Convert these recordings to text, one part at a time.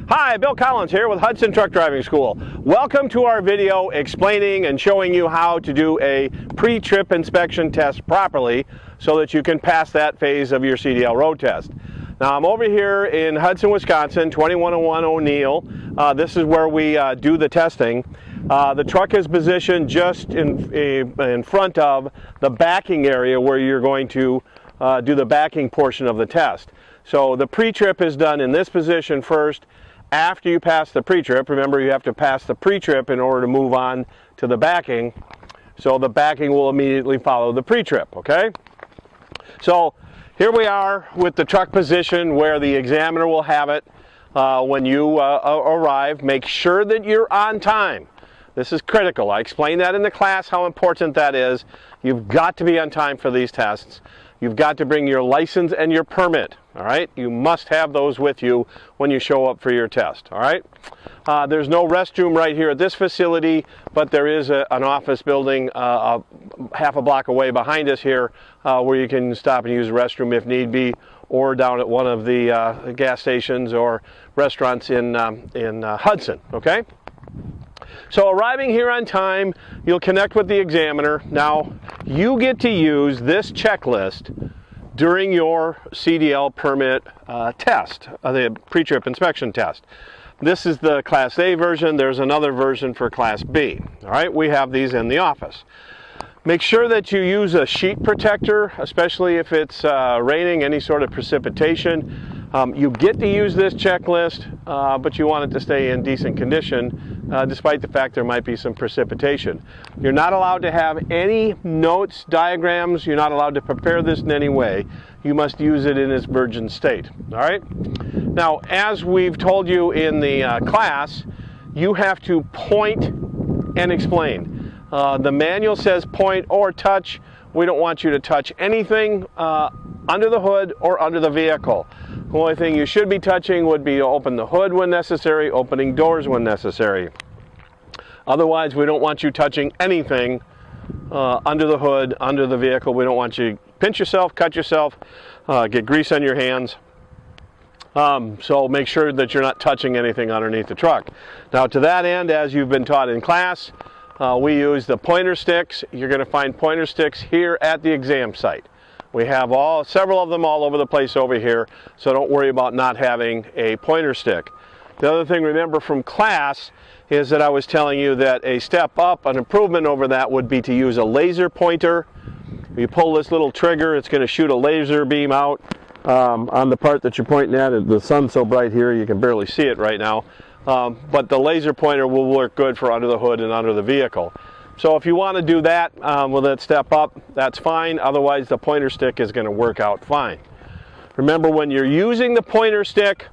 Hi, Bill Collins here with Hudson Truck Driving School. Welcome to our video explaining and showing you how to do a pre-trip inspection test properly so that you can pass that phase of your CDL road test. Now I'm over here in Hudson, Wisconsin, 2101 O'Neill. This is where we do the testing. The truck is positioned just in front of the backing area where you're going to do the backing portion of the test. So the pre-trip is done in this position first. After you pass the pre-trip, remember you have to pass the pre-trip in order to move on to the backing. So the backing will immediately follow the pre-trip, okay? So here we are with the truck position where the examiner will have it when you arrive. Make sure that you're on time. This is critical. I explained that in the class how important that is. You've got to be on time for these tests. You've got to bring your license and your permit, all right? You must have those with you when you show up for your test, all right? There's no restroom right here at this facility, but there is an office building half a block away behind us here where you can stop and use the restroom if need be, or down at one of the gas stations or restaurants in Hudson, okay? So arriving here on time, you'll connect with the examiner. Now, you get to use this checklist during your CDL permit test, the pre-trip inspection test. This is the Class A version. There's another version for Class B. All right, we have these in the office. Make sure that you use a sheet protector, especially if it's raining, any sort of precipitation. You get to use this checklist, but you want it to stay in decent condition, despite the fact there might be some precipitation. You're not allowed to have any notes, diagrams. You're not allowed to prepare this in any way. You must use it in its virgin state. All right? Now, as we've told you in the class, you have to point and explain. The manual says point or touch. We don't want you to touch anything under the hood or under the vehicle. The only thing you should be touching would be to open the hood when necessary, opening doors when necessary. Otherwise, we don't want you touching anything under the hood, under the vehicle. We don't want you to pinch yourself, cut yourself, get grease on your hands. So make sure that you're not touching anything underneath the truck. Now, to that end, as you've been taught in class, we use the pointer sticks. You're going to find pointer sticks here at the exam site. We have several of them all over the place over here, so don't worry about not having a pointer stick. The other thing, remember from class, is that I was telling you that a step up, an improvement over that would be to use a laser pointer. If you pull this little trigger, it's going to shoot a laser beam out on the part that you're pointing at. The sun's so bright here you can barely see it right now. But the laser pointer will work good for under the hood and under the vehicle. So if you want to do that with that step up, that's fine. Otherwise, the pointer stick is going to work out fine. Remember, when you're using the pointer stick,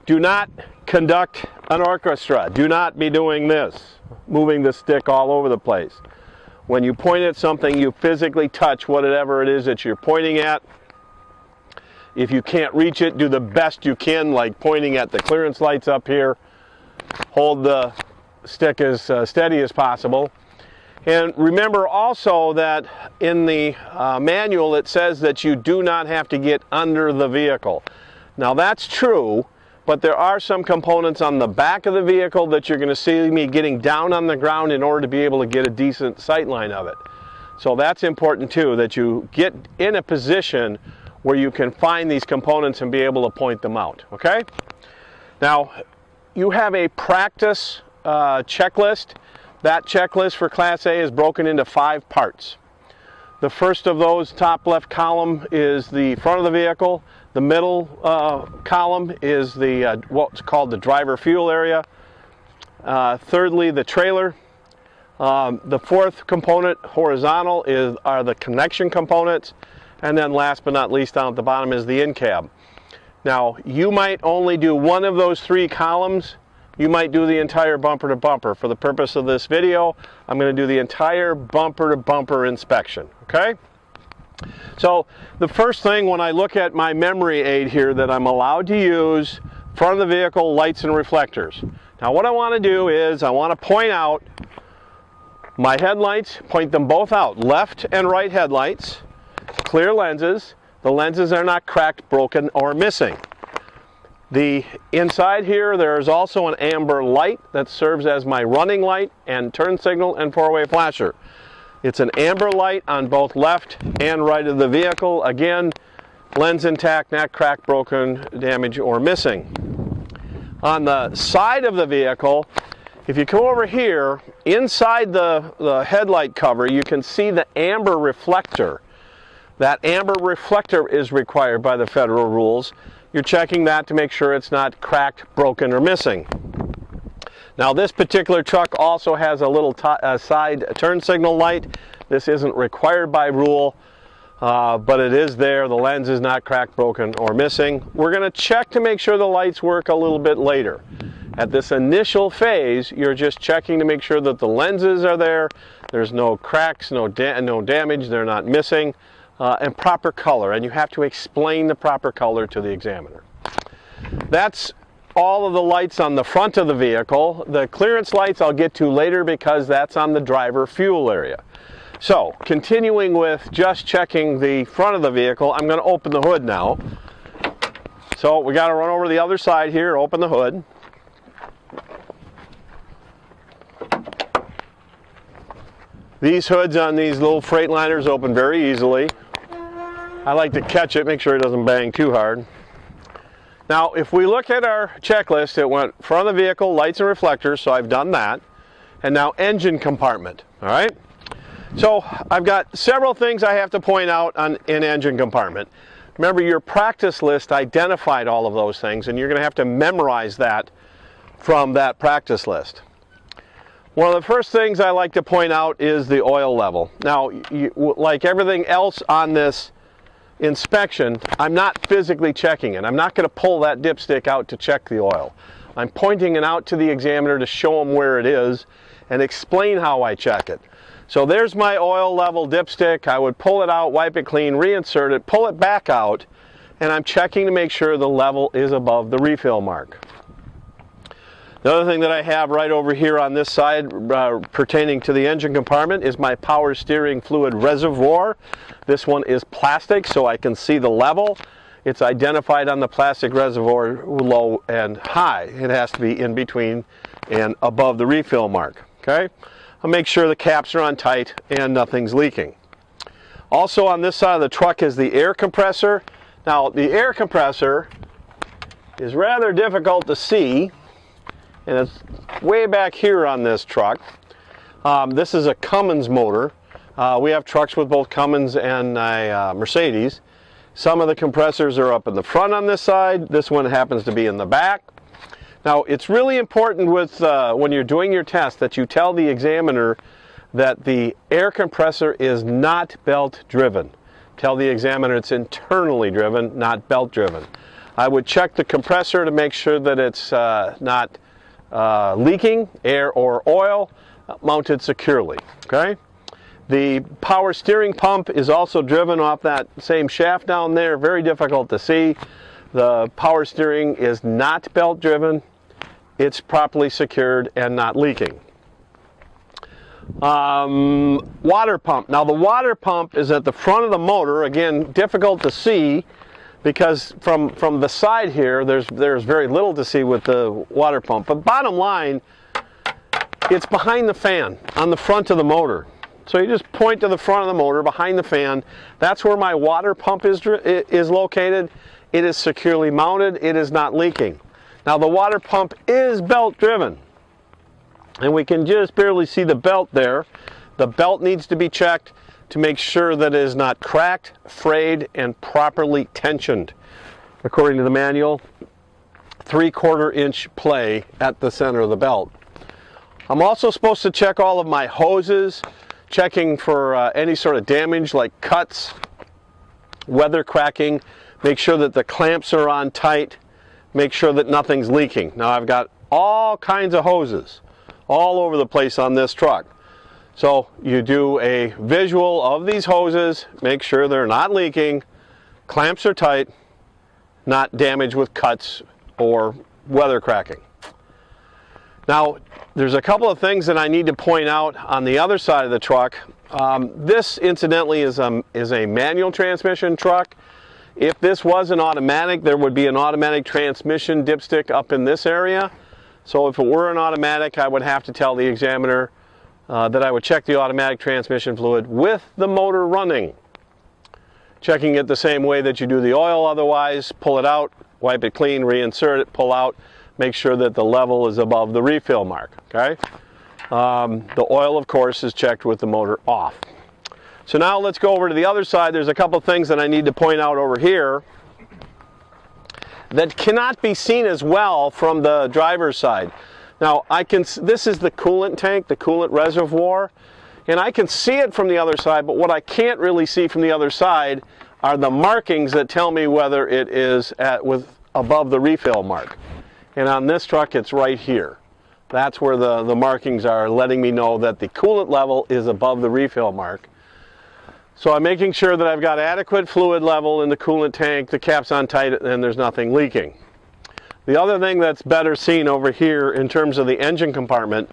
do not conduct an orchestra. Do not be doing this, moving the stick all over the place. When you point at something, you physically touch whatever it is that you're pointing at. If you can't reach it, do the best you can, like pointing at the clearance lights up here. Hold the stick as steady as possible. And remember also that in the manual it says that you do not have to get under the vehicle. Now that's true, but there are some components on the back of the vehicle that you're going to see me getting down on the ground in order to be able to get a decent sight line of it. So that's important too, that you get in a position where you can find these components and be able to point them out, okay? Now, you have a practice checklist. That checklist for Class A is broken into 5 parts. The first of those, top left column, is the front of the vehicle. The middle column is the what's called the driver fuel area. Thirdly, the trailer. The fourth component, horizontal, are the connection components. And then last but not least, down at the bottom is the in-cab. Now, you might only do one of those 3 columns. You might do the entire bumper to bumper. For the purpose of this video, I'm going to do the entire bumper to bumper inspection, okay? So the first thing when I look at my memory aid here that I'm allowed to use, front of the vehicle, lights and reflectors. Now what I want to do is I want to point out my headlights, point them both out, left and right headlights, clear lenses. The lenses are not cracked, broken, or missing. The inside here, there is also an amber light that serves as my running light and turn signal and four-way flasher. It's an amber light on both left and right of the vehicle. Again, lens intact, not cracked, broken, damaged, or missing. On the side of the vehicle, if you come over here, inside the headlight cover, you can see the amber reflector. That amber reflector is required by the federal rules. You're checking that to make sure it's not cracked, broken, or missing. Now this particular truck also has a little side turn signal light. This isn't required by rule, but it is there. The lens is not cracked, broken, or missing. We're going to check to make sure the lights work a little bit later. At this initial phase, you're just checking to make sure that the lenses are there, there's no cracks, no damage, they're not missing, and proper color. And you have to explain the proper color to the examiner. That's all of the lights on the front of the vehicle. The clearance lights I'll get to later because that's on the driver fuel area. So, continuing with just checking the front of the vehicle, I'm going to open the hood now. So we got to run over the other side here, open the hood. These hoods on these little Freightliners open very easily. I like to catch it, make sure it doesn't bang too hard. Now, if we look at our checklist, it went front of the vehicle, lights and reflectors, so I've done that. And now engine compartment, all right? So I've got several things I have to point out in engine compartment. Remember, your practice list identified all of those things, and you're going to have to memorize that from that practice list. One of the first things I like to point out is the oil level. Now, like everything else on this inspection, I'm not physically checking it. I'm not going to pull that dipstick out to check the oil. I'm pointing it out to the examiner to show him where it is and explain how I check it. So there's my oil level dipstick. I would pull it out, wipe it clean, reinsert it, pull it back out, and I'm checking to make sure the level is above the refill mark. The other thing that I have right over here on this side pertaining to the engine compartment is my power steering fluid reservoir. This one is plastic, so I can see the level. It's identified on the plastic reservoir low and high. It has to be in between and above the refill mark. Okay? I'll make sure the caps are on tight and nothing's leaking. Also on this side of the truck is the air compressor. Now the air compressor is rather difficult to see, and it's way back here on this truck. This is a Cummins motor. We have trucks with both Cummins and Mercedes. Some of the compressors are up in the front on this side. This one happens to be in the back. Now, it's really important with when you're doing your test that you tell the examiner that the air compressor is not belt driven. Tell the examiner it's internally driven, not belt driven. I would check the compressor to make sure that it's not leaking air or oil, mounted securely. Okay? The power steering pump is also driven off that same shaft down there, very difficult to see. The power steering is not belt driven. It's properly secured and not leaking. Water pump. Now the water pump is at the front of the motor. Again, difficult to see because from the side here, there's very little to see with the water pump. But bottom line, it's behind the fan on the front of the motor. So you just point to the front of the motor, behind the fan. That's where my water pump is located. It is securely mounted. It is not leaking. Now the water pump is belt driven, and we can just barely see the belt there. The belt needs to be checked to make sure that it is not cracked, frayed, and properly tensioned. According to the manual, 3/4 inch play at the center of the belt. I'm also supposed to check all of my hoses, checking for any sort of damage like cuts, weather cracking, make sure that the clamps are on tight, make sure that nothing's leaking. Now I've got all kinds of hoses all over the place on this truck. So you do a visual of these hoses, make sure they're not leaking, clamps are tight, not damaged with cuts or weather cracking. Now there's a couple of things that I need to point out on the other side of the truck. This incidentally is a manual transmission truck. If this was an automatic, there would be an automatic transmission dipstick up in this area. So if it were an automatic, I would have to tell the examiner that I would check the automatic transmission fluid with the motor running. Checking it the same way that you do the oil otherwise. Pull it out, wipe it clean, reinsert it, pull out, make sure that the level is above the refill mark. Okay? The oil, of course, is checked with the motor off. So now let's go over to the other side. There's a couple things that I need to point out over here that cannot be seen as well from the driver's side. Now, this is the coolant tank, the coolant reservoir, and I can see it from the other side, but what I can't really see from the other side are the markings that tell me whether it is above the refill mark. And on this truck, it's right here. That's where the markings are, letting me know that the coolant level is above the refill mark. So I'm making sure that I've got adequate fluid level in the coolant tank, the cap's on tight, and there's nothing leaking. The other thing that's better seen over here in terms of the engine compartment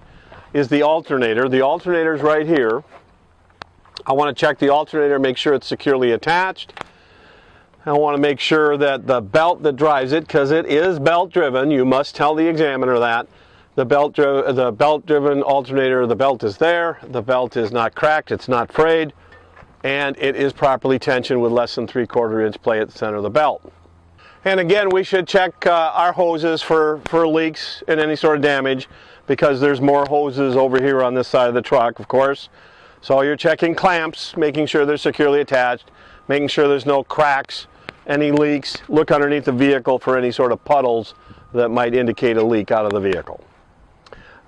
is the alternator. The alternator's right here. I want to check the alternator, make sure it's securely attached. I want to make sure that the belt that drives it, because it is belt driven, you must tell the examiner that. The belt driven alternator, the belt is there, the belt is not cracked, it's not frayed, and it is properly tensioned with less than 3/4 inch play at the center of the belt. And again, we should check our hoses for leaks and any sort of damage, because there's more hoses over here on this side of the truck, of course. So you're checking clamps, making sure they're securely attached, making sure there's no cracks, any leaks. Look underneath the vehicle for any sort of puddles that might indicate a leak out of the vehicle.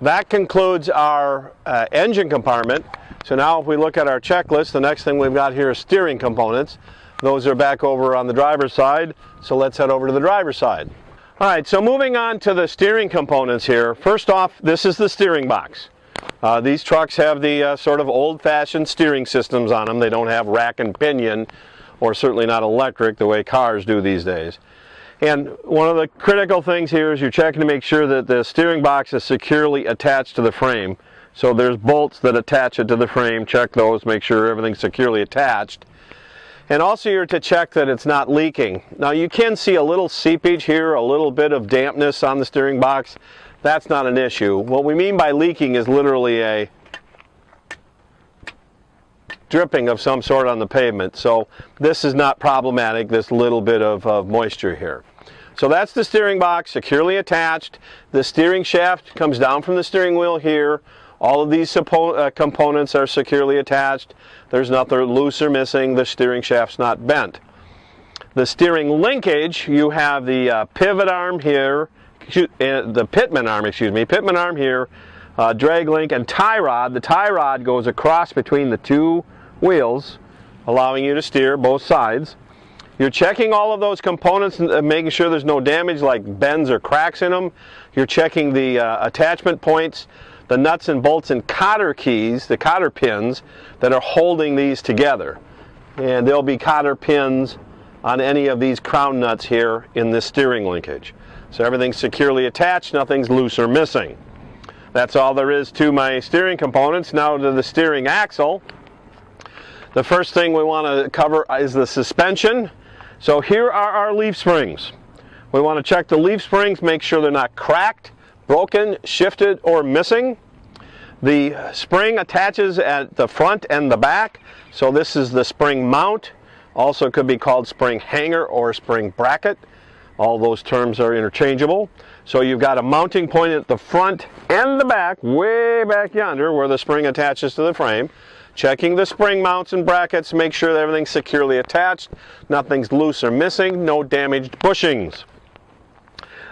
That concludes our engine compartment. So now if we look at our checklist, the next thing we've got here is steering components. Those are back over on the driver's side, so let's head over to the driver's side. All right, so moving on to the steering components here. First off, this is the steering box. These trucks have the sort of old-fashioned steering systems on them. They don't have rack and pinion, or certainly not electric the way cars do these days. And one of the critical things here is you're checking to make sure that the steering box is securely attached to the frame. So there's bolts that attach it to the frame. Check those, make sure everything's securely attached. And also you're to check that it's not leaking. Now you can see a little seepage here, a little bit of dampness on the steering box. That's not an issue. What we mean by leaking is literally a dripping of some sort on the pavement. So this is not problematic, this little bit of moisture here. So that's the steering box, securely attached. The steering shaft comes down from the steering wheel here. All of these components are securely attached. There's nothing loose or missing. The steering shaft's not bent. The steering linkage, you have the pivot arm here, the pitman arm here, drag link and tie rod. The tie rod goes across between the two wheels, allowing you to steer both sides. You're checking all of those components and making sure there's no damage like bends or cracks in them. You're checking the attachment points, the nuts and bolts and cotter keys, the cotter pins that are holding these together. And there'll be cotter pins on any of these crown nuts here in this steering linkage. So everything's securely attached, nothing's loose or missing. That's all there is to my steering components. Now to the steering axle. The first thing we want to cover is the suspension. So here are our leaf springs. We want to check the leaf springs, make sure they're not cracked, broken, shifted, or missing. The spring attaches at the front and the back. So this is the spring mount. Also could be called spring hanger or spring bracket. All those terms are interchangeable. So you've got a mounting point at the front and the back, way back yonder where the spring attaches to the frame. Checking the spring mounts and brackets, make sure that everything's securely attached, nothing's loose or missing, no damaged bushings.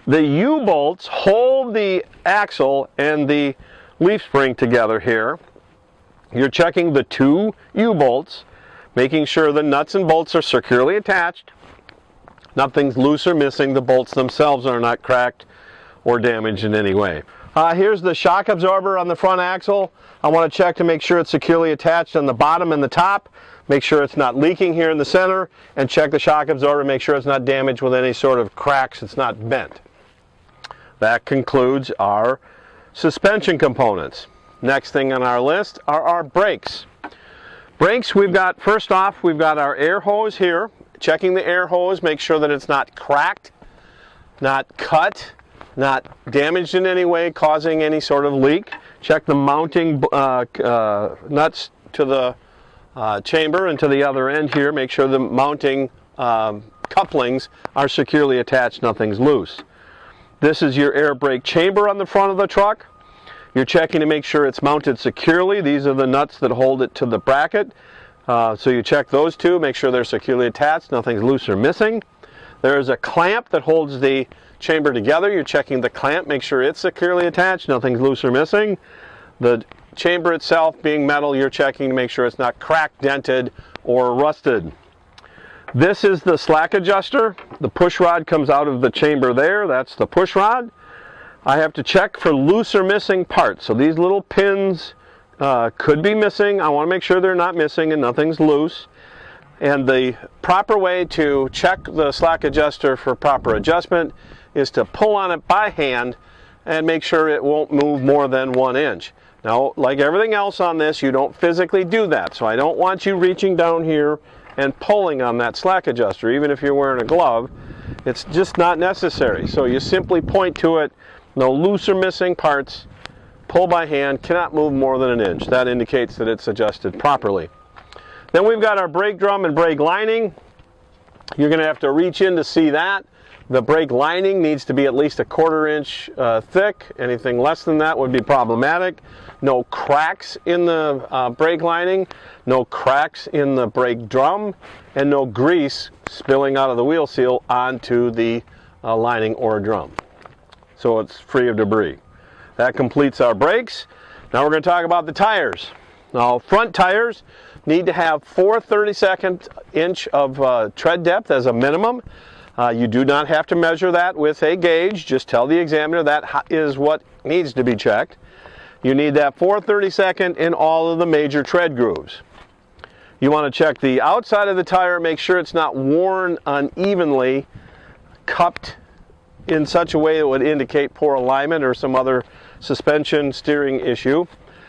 The U-bolts hold the axle and the leaf spring together here. You're checking the two U-bolts, making sure the nuts and bolts are securely attached, nothing's loose or missing, the bolts themselves are not cracked or damaged in any way. Here's the shock absorber on the front axle. I want to check to make sure it's securely attached on the bottom and the top. Make sure it's not leaking here in the center, and check the shock absorber, make sure it's not damaged with any sort of cracks, it's not bent. That concludes our suspension components. Next thing on our list are our brakes. Brakes, we've got, first off, we've got our air hose here. checking the air hose, make sure that it's not cracked, not cut, not damaged in any way, causing any sort of leak. Check the mounting nuts to the chamber and to the other end here. Make sure the mounting couplings are securely attached, nothing's loose. This is your air brake chamber on the front of the truck. You're checking to make sure it's mounted securely. These are the nuts that hold it to the bracket. So you check those two, make sure they're securely attached, nothing's loose or missing. There is a clamp that holds the chamber together. You're checking the clamp, make sure it's securely attached, nothing's loose or missing. The chamber itself being metal, you're checking to make sure it's not cracked, dented, or rusted. This is the slack adjuster. The push rod comes out of the chamber there. That's the push rod. I have to check for loose or missing parts. So these little pins could be missing. I want to make sure they're not missing and nothing's loose. And the proper way to check the slack adjuster for proper adjustment is to pull on it by hand and make sure it won't move more than 1 inch. Now, like everything else on this, you don't physically do that. So I don't want you reaching down here and pulling on that slack adjuster, even if you're wearing a glove. It's just not necessary. So you simply point to it, no loose or missing parts, pull by hand, cannot move more than 1 inch. That indicates that it's adjusted properly. Then we've got our brake drum and brake lining. You're going to have to reach in to see that. The brake lining needs to be at least 1/4 inch thick. Anything less than that would be problematic. No cracks in the brake lining, no cracks in the brake drum, and no grease spilling out of the wheel seal onto the lining or drum. So it's free of debris. That completes our brakes. Now we're going to talk about the tires. Now, front tires need to have 4/32 inch of tread depth as a minimum. You do not have to measure that with a gauge. Just tell the examiner that is what needs to be checked. You need that 4/32 in all of the major tread grooves. You want to check the outside of the tire, make sure it's not worn unevenly, cupped in such a way that would indicate poor alignment or some other suspension steering issue.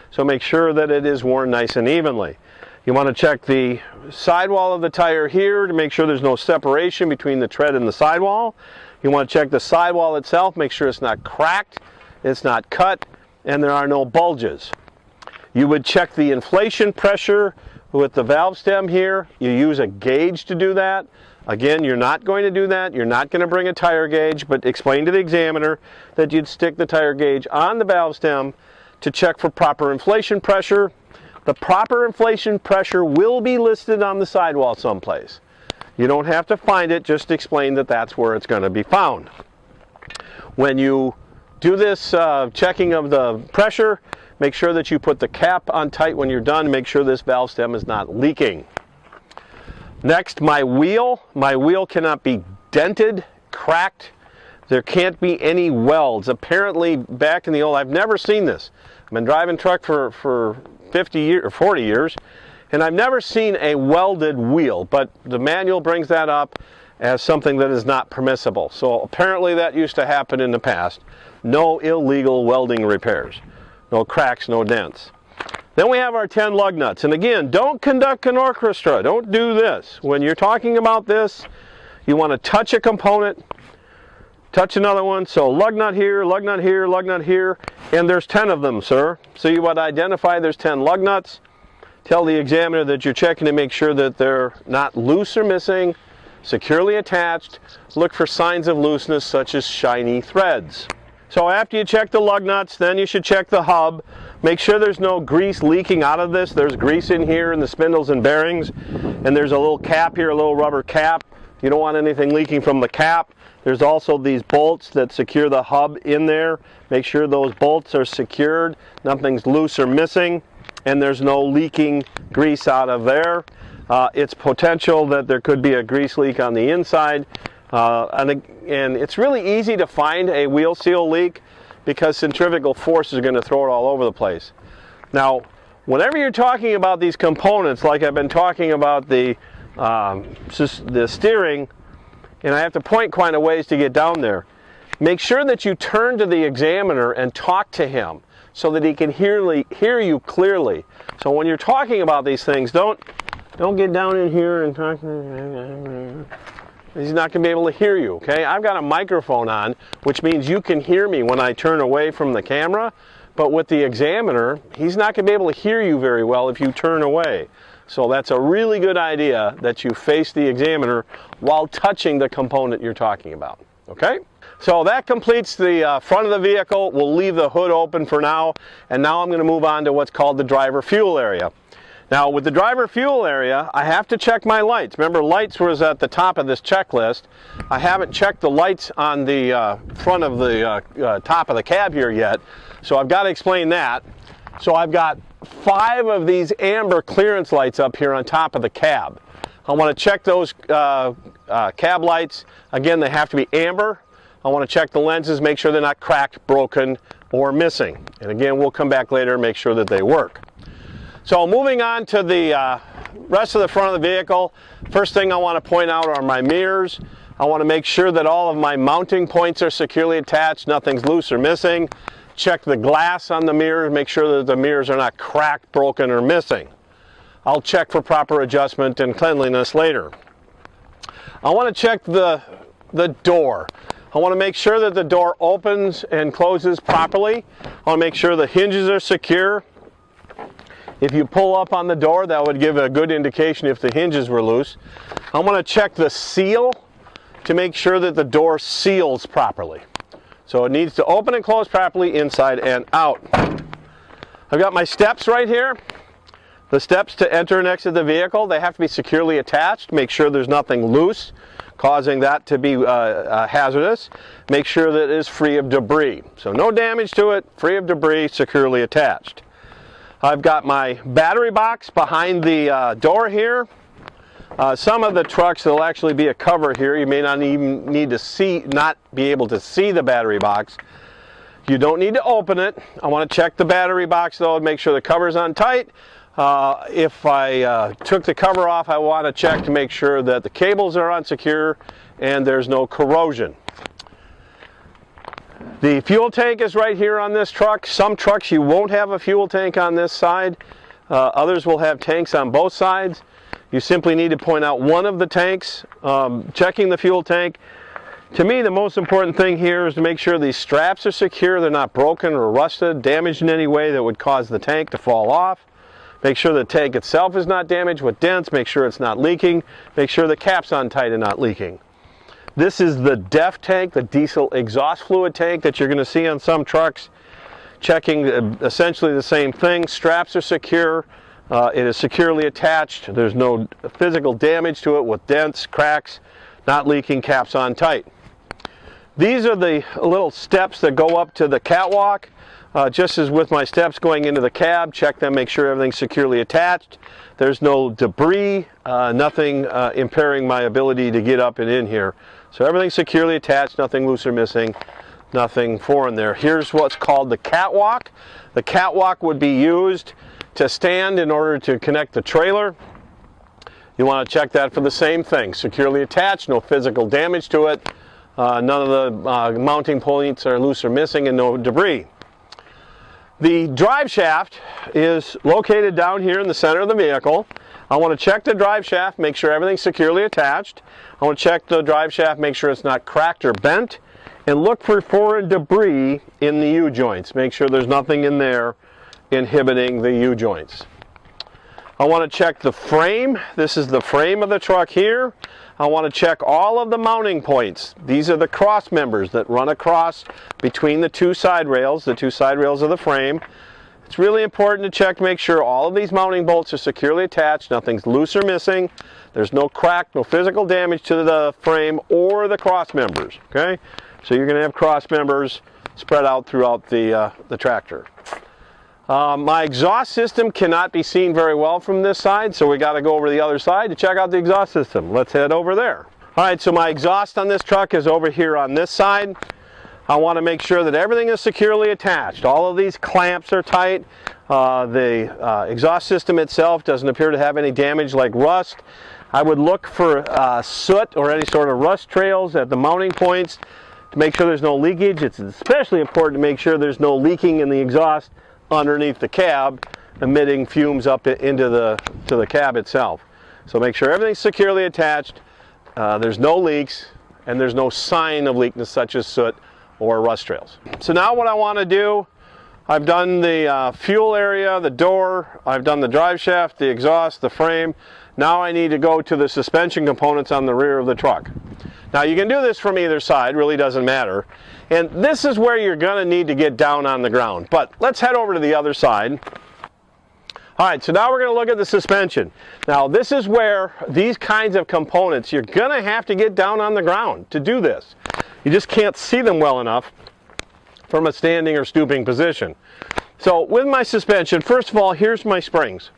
So make sure that it is worn nice and evenly. You want to check the sidewall of the tire here to make sure there's no separation between the tread and the sidewall. You want to check the sidewall itself, make sure it's not cracked, it's not cut, and there are no bulges. You would check the inflation pressure with the valve stem here. You use a gauge to do that. Again, you're not going to do that. You're not going to bring a tire gauge, but explain to the examiner that you'd stick the tire gauge on the valve stem to check for proper inflation pressure. The proper inflation pressure will be listed on the sidewall someplace. You don't have to find it, just explain that that's where it's going to be found. When you do this checking of the pressure, make sure that you put the cap on tight when you're done. Make sure this valve stem is not leaking. Next, my wheel. My wheel cannot be dented, cracked. There can't be any welds. Apparently, back in the old, I've never seen this. I've been driving truck for 50 years or 40 years, and I've never seen a welded wheel, but the manual brings that up as something that is not permissible. So apparently that used to happen in the past. No illegal welding repairs. No cracks, no dents. Then we have our 10 lug nuts. And again, don't conduct an orchestra. Don't do this. When you're talking about this, you want to touch a component, touch another one. So lug nut here, lug nut here, lug nut here, and there's 10 of them, sir. So you would identify there's 10 lug nuts. Tell the examiner that you're checking to make sure that they're not loose or missing, securely attached. Look for signs of looseness such as shiny threads. So after you check the lug nuts, then you should check the hub. Make sure there's no grease leaking out of this. There's grease in here in the spindles and bearings, and there's a little cap here, a little rubber cap. You don't want anything leaking from the cap. There's also these bolts that secure the hub in there. Make sure those bolts are secured, nothing's loose or missing, and there's no leaking grease out of there. It's potential that there could be a grease leak on the inside. And it's really easy to find a wheel seal leak because centrifugal force is going to throw it all over the place. Now, whenever you're talking about these components, like I've been talking about the steering, and I have to point quite a ways to get down there, make sure that you turn to the examiner and talk to him so that he can hear you clearly. So when you're talking about these things, don't Don't get down in here and talk. He's not going to be able to hear you, okay? I've got a microphone on, which means you can hear me when I turn away from the camera, but with the examiner, he's not going to be able to hear you very well if you turn away. So that's a really good idea that you face the examiner while touching the component you're talking about, okay? So that completes the front of the vehicle. We'll leave the hood open for now, and now I'm going to move on to what's called the driver fuel area. Now with the driver fuel area, I have to check my lights. Remember, lights was at the top of this checklist. I haven't checked the lights on the front of the top of the cab here yet, so I've got to explain that. So I've got 5 of these amber clearance lights up here on top of the cab. I want to check those cab lights. Again, they have to be amber. I want to check the lenses, make sure they're not cracked, broken, or missing. And again, we'll come back later and make sure that they work. So moving on to the rest of the front of the vehicle, first thing I want to point out are my mirrors. I want to make sure that all of my mounting points are securely attached, nothing's loose or missing. Check the glass on the mirrors, make sure that the mirrors are not cracked, broken, or missing. I'll check for proper adjustment and cleanliness later. I want to check the door. I want to make sure that the door opens and closes properly. I want to make sure the hinges are secure. If you pull up on the door, that would give a good indication if the hinges were loose. I want to check the seal to make sure that the door seals properly. So it needs to open and close properly inside and out. I've got my steps right here. The steps to enter and exit the vehicle, they have to be securely attached. Make sure there's nothing loose causing that to be hazardous. Make sure that it is free of debris. So no damage to it, free of debris, securely attached. I've got my battery box behind the door here. Some of the trucks, there'll actually be a cover here. You may not even need to not be able to see the battery box. You don't need to open it. I want to check the battery box though and make sure the cover's on tight. If I took the cover off, I want to check to make sure that the cables are unsecure and there's no corrosion. The fuel tank is right here on this truck. Some trucks you won't have a fuel tank on this side. Others will have tanks on both sides. You simply need to point out one of the tanks. Checking the fuel tank. To me, the most important thing here is to make sure these straps are secure. They're not broken or rusted, damaged in any way that would cause the tank to fall off. Make sure the tank itself is not damaged with dents. Make sure it's not leaking. Make sure the cap's on tight and not leaking. This is the DEF tank, the diesel exhaust fluid tank that you're going to see on some trucks. Checking essentially the same thing. Straps are secure. It is securely attached. There's no physical damage to it with dents, cracks, not leaking, caps on tight. These are the little steps that go up to the catwalk. Just as with my steps going into the cab, check them, make sure everything's securely attached. There's no debris, nothing impairing my ability to get up and in here. So everything's securely attached, nothing loose or missing, nothing foreign there. Here's what's called the catwalk. The catwalk would be used to stand in order to connect the trailer. You want to check that for the same thing. Securely attached, no physical damage to it. None of the mounting points are loose or missing, and no debris. The drive shaft is located down here in the center of the vehicle. I want to check the drive shaft, make sure everything's securely attached. I want to check the drive shaft, make sure it's not cracked or bent, and look for foreign debris in the U-joints. Make sure there's nothing in there inhibiting the U-joints. I want to check the frame. This is the frame of the truck here. I want to check all of the mounting points. These are the cross members that run across between the two side rails of the frame. It's really important to check to make sure all of these mounting bolts are securely attached, nothing's loose or missing, there's no crack, no physical damage to the frame or the cross members, okay? So you're going to have cross members spread out throughout the tractor. My exhaust system cannot be seen very well from this side, so we got to go over to the other side to check out the exhaust system. Let's head over there. All right, so my exhaust on this truck is over here on this side. I want to make sure that everything is securely attached. All of these clamps are tight. The exhaust system itself doesn't appear to have any damage like rust. I would look for soot or any sort of rust trails at the mounting points to make sure there's no leakage. It's especially important to make sure there's no leaking in the exhaust underneath the cab, emitting fumes up into the cab itself. So make sure everything's securely attached, there's no leaks, and there's no sign of leakness such as soot or rust trails. So now what I want to do, I've done the fuel area, the door, I've done the drive shaft, the exhaust, the frame. Now I need to go to the suspension components on the rear of the truck. Now you can do this from either side, really doesn't matter. And this is where you're going to need to get down on the ground. But let's head over to the other side. All right, so now we're going to look at the suspension. Now this is where these kinds of components, you're going to have to get down on the ground to do this. You just can't see them well enough from a standing or stooping position. So with my suspension, first of all, here's my springs.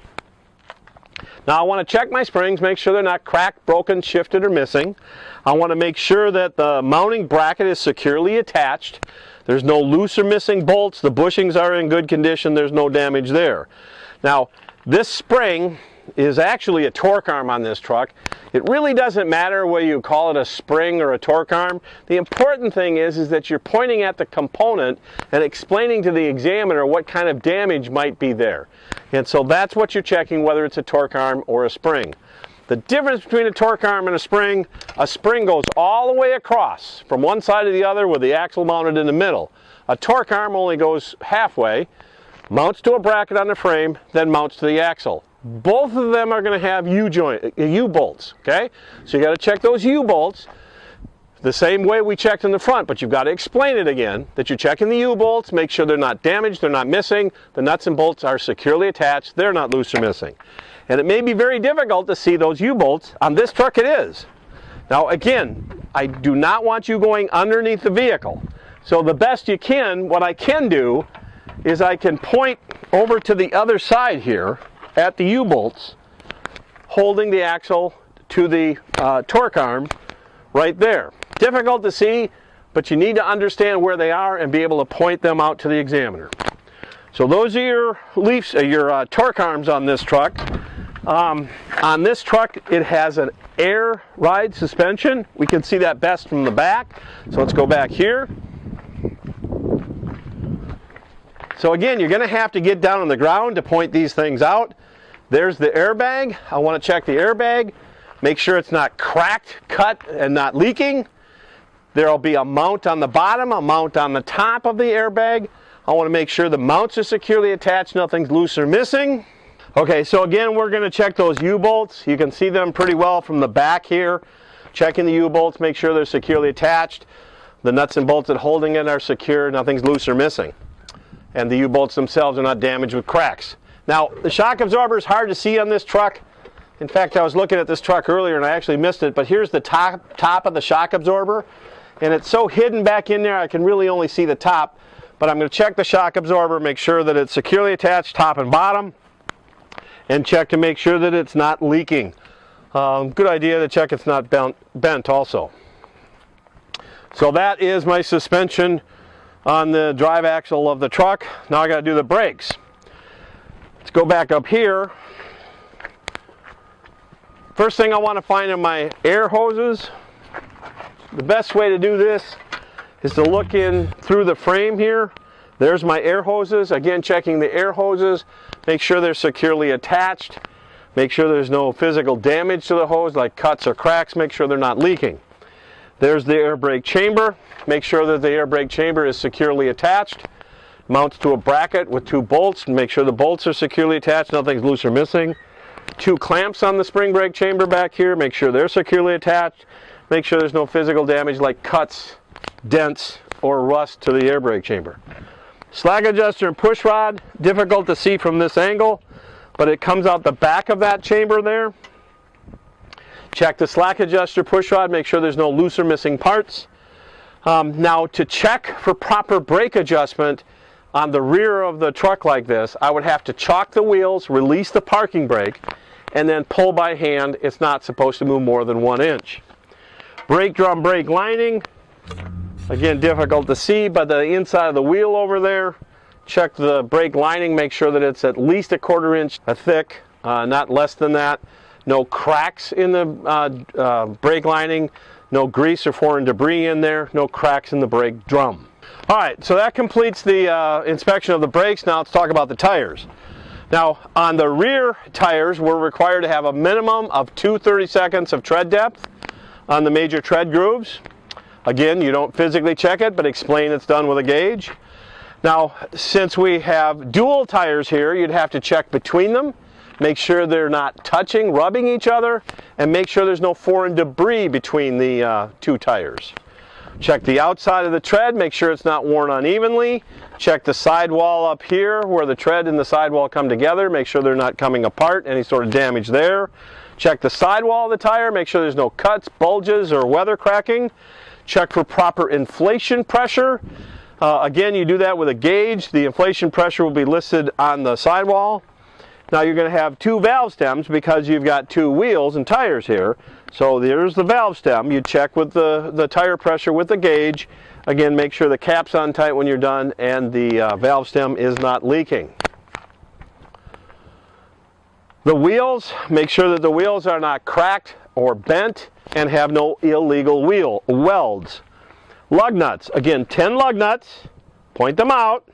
Now I want to check my springs, make sure they're not cracked, broken, shifted, or missing. I want to make sure that the mounting bracket is securely attached. There's no loose or missing bolts. The bushings are in good condition. There's no damage there. Now this spring is actually a torque arm on this truck. It really doesn't matter whether you call it a spring or a torque arm. The important thing is that you're pointing at the component and explaining to the examiner what kind of damage might be there. And so that's what you're checking, whether it's a torque arm or a spring. The difference between a torque arm and a spring goes all the way across from one side to the other with the axle mounted in the middle. A torque arm only goes halfway, mounts to a bracket on the frame, then mounts to the axle. Both of them are going to have U-bolts, okay? So you got to check those U-bolts the same way we checked in the front, but you've got to explain it again, that you're checking the U-bolts, make sure they're not damaged, they're not missing, the nuts and bolts are securely attached, they're not loose or missing. And it may be very difficult to see those U-bolts. On this truck it is. Now again, I do not want you going underneath the vehicle. So the best you can, what I can do, is I can point over to the other side here at the U-bolts, holding the axle to the torque arm right there. Difficult to see, but you need to understand where they are and be able to point them out to the examiner. So those are your torque arms on this truck. On this truck, it has an air ride suspension. We can see that best from the back. So let's go back here. So again, you're going to have to get down on the ground to point these things out. There's the airbag. I want to check the airbag. Make sure it's not cracked, cut, and not leaking. There'll be a mount on the bottom, a mount on the top of the airbag. I want to make sure the mounts are securely attached, nothing's loose or missing. Okay, so again, we're going to check those U-bolts. You can see them pretty well from the back here. Checking the U-bolts, make sure they're securely attached. The nuts and bolts that are holding it are secure, nothing's loose or missing. And the U-bolts themselves are not damaged with cracks. Now, the shock absorber is hard to see on this truck. In fact, I was looking at this truck earlier and I actually missed it, but here's the top of the shock absorber. And it's so hidden back in there I can really only see the top. But I'm going to check the shock absorber, make sure that it's securely attached top and bottom, and check to make sure that it's not leaking. Good idea to check it's not bent also. So that is my suspension on the drive axle of the truck. Now I got to do the brakes. Let's go back up here. First thing I want to find are my air hoses. The best way to do this is to look in through the frame here. There's my air hoses. Again, checking the air hoses. Make sure they're securely attached. Make sure there's no physical damage to the hose like cuts or cracks. Make sure they're not leaking. There's the air brake chamber. Make sure that the air brake chamber is securely attached. Mounts to a bracket with 2 bolts. Make sure the bolts are securely attached. Nothing's loose or missing. 2 clamps on the spring brake chamber back here. Make sure they're securely attached. Make sure there's no physical damage like cuts, dents, or rust to the air brake chamber. Slack adjuster and push rod. Difficult to see from this angle, but it comes out the back of that chamber there. Check the slack adjuster, push rod, make sure there's no loose or missing parts. Now to check for proper brake adjustment on the rear of the truck like this, I would have to chalk the wheels, release the parking brake, and then pull by hand. It's not supposed to move more than 1 inch. Brake drum brake lining, again difficult to see, but the inside of the wheel over there. Check the brake lining, make sure that it's at least 1/4 inch thick, not less than that. No cracks in the brake lining, no grease or foreign debris in there, no cracks in the brake drum. Alright, so that completes the inspection of the brakes. Now let's talk about the tires. Now, on the rear tires, we're required to have a minimum of 2 30-seconds of tread depth on the major tread grooves. Again, you don't physically check it, but explain it's done with a gauge. Now, since we have dual tires here, you'd have to check between them, make sure they're not touching, rubbing each other, and make sure there's no foreign debris between the two tires. Check the outside of the tread, make sure it's not worn unevenly. Check the sidewall up here where the tread and the sidewall come together, make sure they're not coming apart, any sort of damage there. Check the sidewall of the tire, make sure there's no cuts, bulges, or weather cracking. Check for proper inflation pressure. Again, you do that with a gauge. The inflation pressure will be listed on the sidewall. Now you're going to have 2 valve stems because you've got 2 wheels and tires here. So there's the valve stem. You check with the tire pressure with the gauge. Again, make sure the cap's on tight when you're done and the valve stem is not leaking. The wheels, make sure that the wheels are not cracked or bent and have no illegal wheel welds. Lug nuts, again 10 lug nuts, point them out.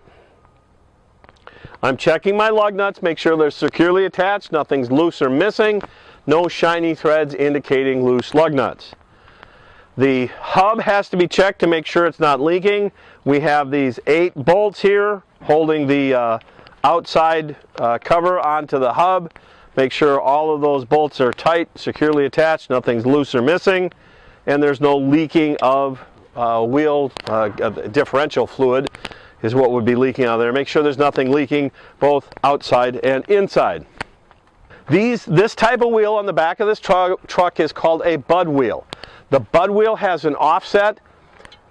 I'm checking my lug nuts, make sure they're securely attached, nothing's loose or missing, no shiny threads indicating loose lug nuts. The hub has to be checked to make sure it's not leaking. We have these 8 bolts here holding the outside cover onto the hub. Make sure all of those bolts are tight, securely attached, nothing's loose or missing, and there's no leaking of wheel differential fluid is what would be leaking out of there. Make sure there's nothing leaking both outside and inside. This type of wheel on the back of this truck is called a bud wheel. The bud wheel has an offset.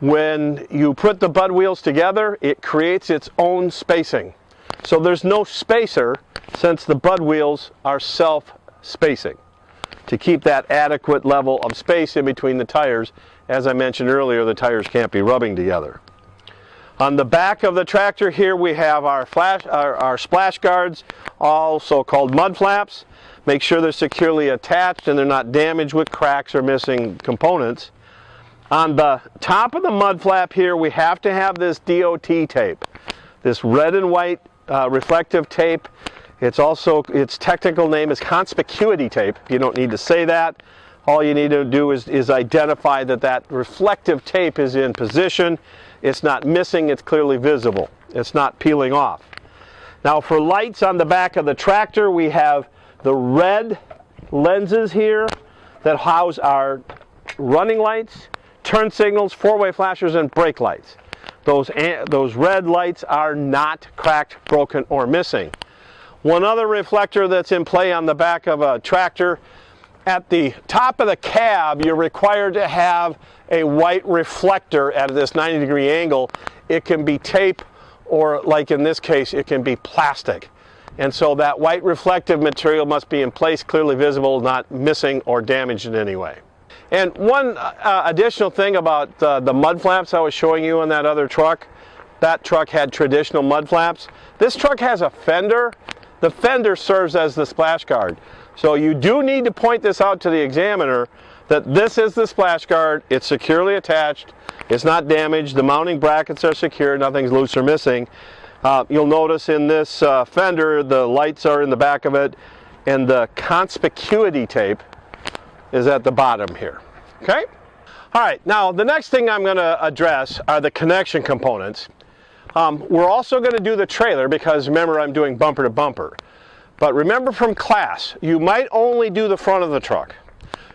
When you put the bud wheels together, it creates its own spacing. So there's no spacer since the bud wheels are self-spacing to keep that adequate level of space in between the tires. As I mentioned earlier, the tires can't be rubbing together. On the back of the tractor here we have our splash guards, also called mud flaps. Make sure they're securely attached and they're not damaged with cracks or missing components. On the top of the mud flap here we have to have this DOT tape, this red and white reflective tape. Its technical name is conspicuity tape. You don't need to say that. All you need to do is identify that reflective tape is in position. It's not missing, it's clearly visible. It's not peeling off. Now for lights on the back of the tractor, we have the red lenses here that house our running lights, turn signals, four-way flashers, and brake lights. Those red lights are not cracked, broken, or missing. One other reflector that's in play on the back of a tractor, at the top of the cab, you're required to have a white reflector at this 90-degree angle. It can be tape, or like in this case, it can be plastic. And so that white reflective material must be in place, clearly visible, not missing or damaged in any way. And one additional thing about the mud flaps I was showing you on that other truck, that truck had traditional mud flaps. This truck has a fender. The fender serves as the splash guard. So you do need to point this out to the examiner that this is the splash guard, it's securely attached, it's not damaged, the mounting brackets are secure, nothing's loose or missing. You'll notice in this fender the lights are in the back of it and the conspicuity tape is at the bottom here. Okay? Alright, now the next thing I'm going to address are the connection components. We're also going to do the trailer because remember I'm doing bumper to bumper. But remember from class, you might only do the front of the truck.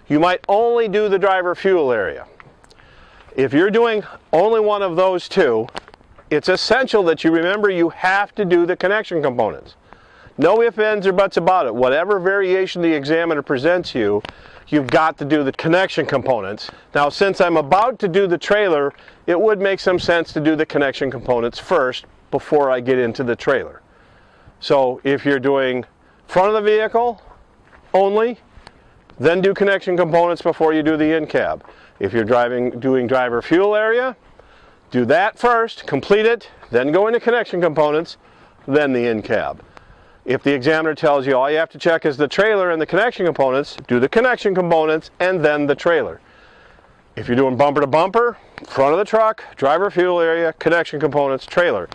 You might only do the driver fuel area. If you're doing only one of those two, it's essential that you remember you have to do the connection components. No ifs, ands, or buts about it. Whatever variation the examiner presents you, you've got to do the connection components. Now, since I'm about to do the trailer, it would make some sense to do the connection components first before I get into the trailer. So if you're doing front of the vehicle only, then do connection components before you do the in-cab. If you're doing driver fuel area, do that first, complete it, then go into connection components, then the in-cab. If the examiner tells you all you have to check is the trailer and the connection components, do the connection components and then the trailer. If you're doing bumper to bumper, front of the truck, driver fuel area, connection components, trailer.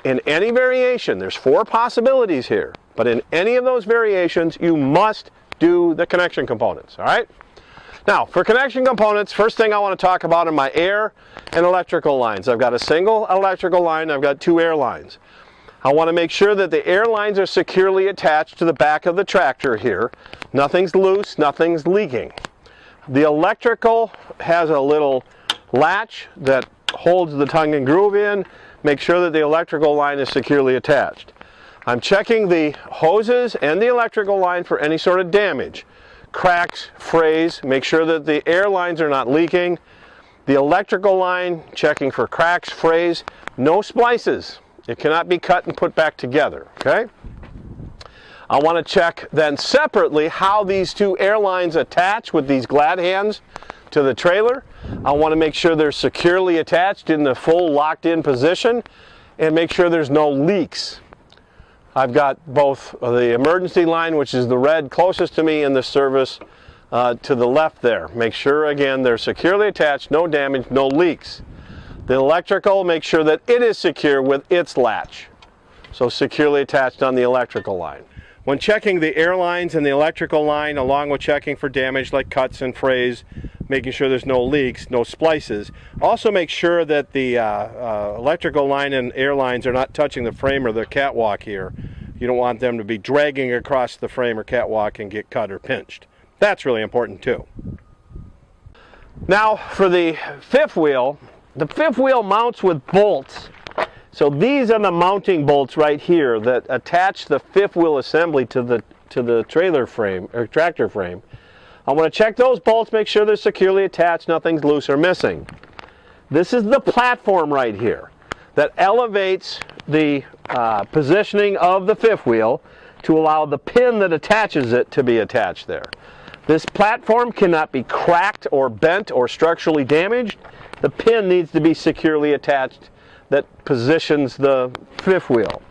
in any variation, there's 4 possibilities here, but in any of those variations, you must do the connection components, all right? Now, for connection components, first thing I want to talk about are my air and electrical lines. I've got a single electrical line, I've got 2 air lines. I want to make sure that the air lines are securely attached to the back of the tractor here. Nothing's loose, nothing's leaking. The electrical has a little latch that holds the tongue and groove in. Make sure that the electrical line is securely attached. I'm checking the hoses and the electrical line for any sort of damage. Cracks, frays, make sure that the air lines are not leaking. The electrical line, checking for cracks, frays, no splices. It cannot be cut and put back together, okay? I want to check then separately how these 2 air lines attach with these glad hands to the trailer. I want to make sure they're securely attached in the full locked in position and make sure there's no leaks. I've got both the emergency line, which is the red closest to me, and the service to the left there. Make sure, again, they're securely attached, no damage, no leaks. The electrical, make sure that it is secure with its latch. So securely attached on the electrical line. When checking the air lines and the electrical line, along with checking for damage like cuts and frays, making sure there's no leaks, no splices. Also make sure that the electrical line and air lines are not touching the frame or the catwalk here. You don't want them to be dragging across the frame or catwalk and get cut or pinched. That's really important too. Now for the fifth wheel mounts with bolts. So these are the mounting bolts right here that attach the fifth wheel assembly to the trailer frame or tractor frame. I want to check those bolts, make sure they're securely attached, nothing's loose or missing. This is the platform right here that elevates the positioning of the fifth wheel to allow the pin that attaches it to be attached there. This platform cannot be cracked or bent or structurally damaged. The pin needs to be securely attached that positions the fifth wheel.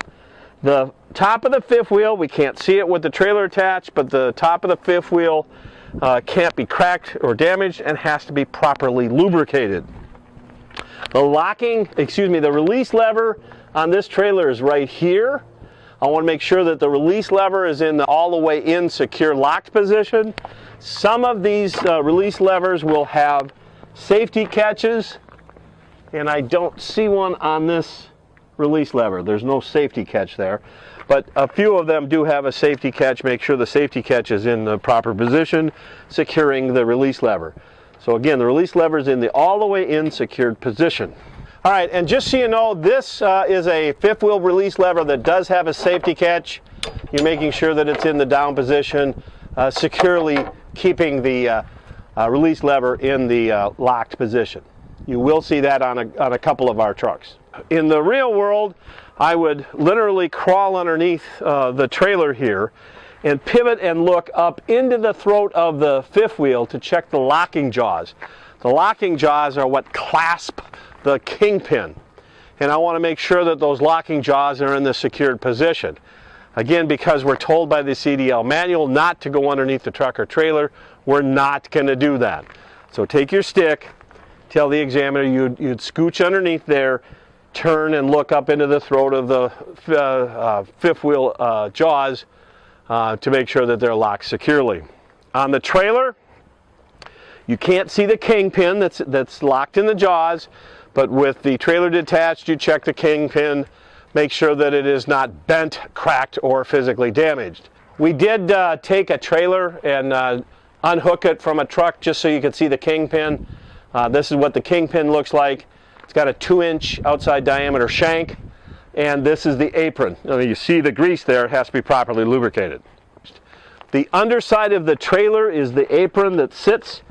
The top of the fifth wheel, we can't see it with the trailer attached, but the top of the fifth wheel can't be cracked or damaged and has to be properly lubricated. The release lever on this trailer is right here. I want to make sure that the release lever is in the all the way in secure locked position. Some of these release levers will have safety catches, and I don't see one on this release lever. There's no safety catch there, but a few of them do have a safety catch. Make sure the safety catch is in the proper position, securing the release lever. So again, the release lever is in the all the way in secured position. All right, and just so you know, this is a fifth wheel release lever that does have a safety catch. You're making sure that it's in the down position, securely keeping the release lever in the locked position. You will see that on a couple of our trucks. In the real world, I would literally crawl underneath the trailer here and pivot and look up into the throat of the fifth wheel to check the locking jaws. The locking jaws are what clasp the kingpin, and I want to make sure that those locking jaws are in the secured position. Again, because we're told by the CDL manual not to go underneath the truck or trailer, we're not going to do that. So take your stick, tell the examiner you'd scooch underneath there, turn and look up into the throat of the fifth wheel jaws to make sure that they're locked securely. On the trailer, you can't see the kingpin that's locked in the jaws, but with the trailer detached, you check the kingpin, make sure that it is not bent, cracked, or physically damaged. We did take a trailer and unhook it from a truck just so you could see the kingpin. This is what the kingpin looks like. It's got a 2-inch outside diameter shank, and this is the apron. Now, you see the grease there, it has to be properly lubricated. The underside of the trailer is the apron that sits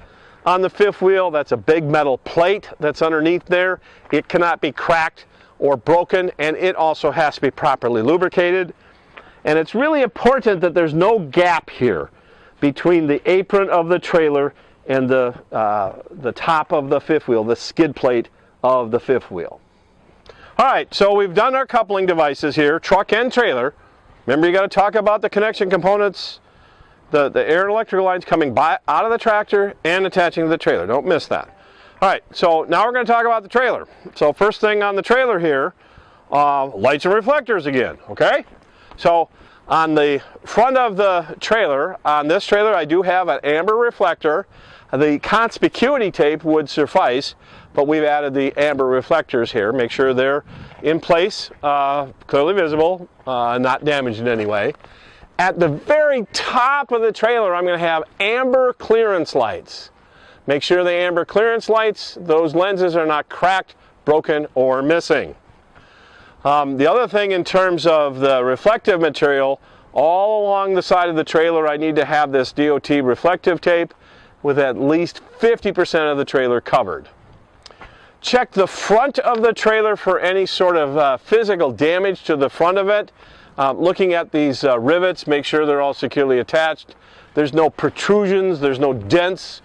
on the fifth wheel. That's a big metal plate that's underneath there. It cannot be cracked or broken, and it also has to be properly lubricated. And it's really important that there's no gap here between the apron of the trailer and the top of the fifth wheel, the skid plate of the fifth wheel. All right, so we've done our coupling devices here, truck and trailer. Remember, you got to talk about the connection components, the air and electrical lines coming out of the tractor and attaching to the trailer. Don't miss that. All right, so now we're going to talk about the trailer. So first thing on the trailer here, lights and reflectors again, okay? So on the front of the trailer, on this trailer I do have an amber reflector. The conspicuity tape would suffice, but we've added the amber reflectors here. Make sure they're in place, clearly visible, not damaged in any way. At the very top of the trailer, I'm going to have amber clearance lights. Make sure the amber clearance lights, those lenses are not cracked, broken, or missing. The other thing in terms of the reflective material, all along the side of the trailer I need to have this DOT reflective tape with at least 50% of the trailer covered. Check the front of the trailer for any sort of physical damage to the front of it. Looking at these rivets, make sure they're all securely attached. There's no protrusions, there's no dents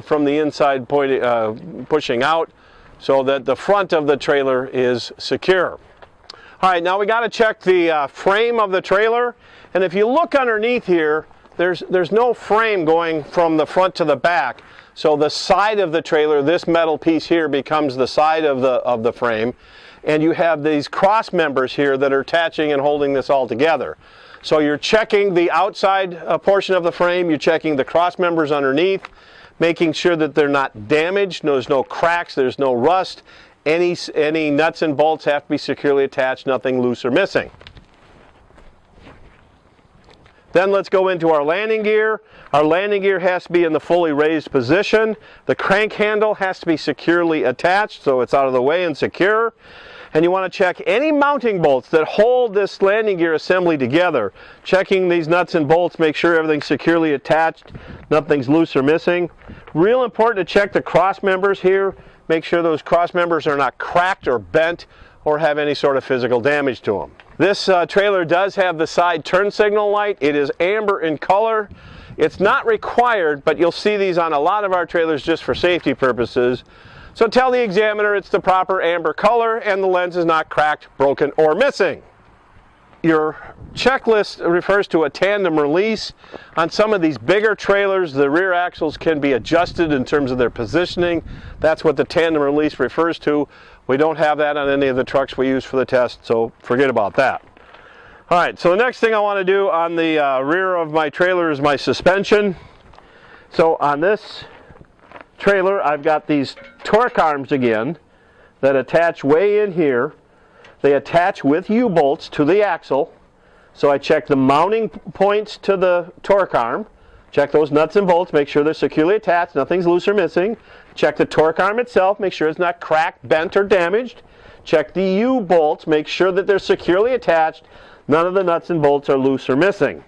from the inside pushing out, so that the front of the trailer is secure. All right, now we got to check the frame of the trailer, and if you look underneath here, there's no frame going from the front to the back. So the side of the trailer, this metal piece here, becomes the side of the frame, and you have these cross members here that are attaching and holding this all together. So you're checking the outside portion of the frame, you're checking the cross members underneath, making sure that they're not damaged, there's no cracks, there's no rust. Any nuts and bolts have to be securely attached, nothing loose or missing. Then let's go into our landing gear. Our landing gear has to be in the fully raised position. The crank handle has to be securely attached so it's out of the way and secure. And you want to check any mounting bolts that hold this landing gear assembly together. Checking these nuts and bolts, make sure everything's securely attached, nothing's loose or missing. Real important to check the cross members here. Make sure those cross members are not cracked or bent or have any sort of physical damage to them. This trailer does have the side turn signal light. It is amber in color. It's not required, but you'll see these on a lot of our trailers just for safety purposes. So tell the examiner it's the proper amber color and the lens is not cracked, broken, or missing. Your checklist refers to a tandem release. On some of these bigger trailers, the rear axles can be adjusted in terms of their positioning. That's what the tandem release refers to. We don't have that on any of the trucks we use for the test, so forget about that. All right, so the next thing I want to do on the rear of my trailer is my suspension. So on this trailer, I've got these torque arms again that attach way in here. They attach with U-bolts to the axle. So I check the mounting points to the torque arm. Check those nuts and bolts, make sure they're securely attached, nothing's loose or missing. Check the torque arm itself, make sure it's not cracked, bent, or damaged. Check the U-bolts, make sure that they're securely attached, none of the nuts and bolts are loose or missing.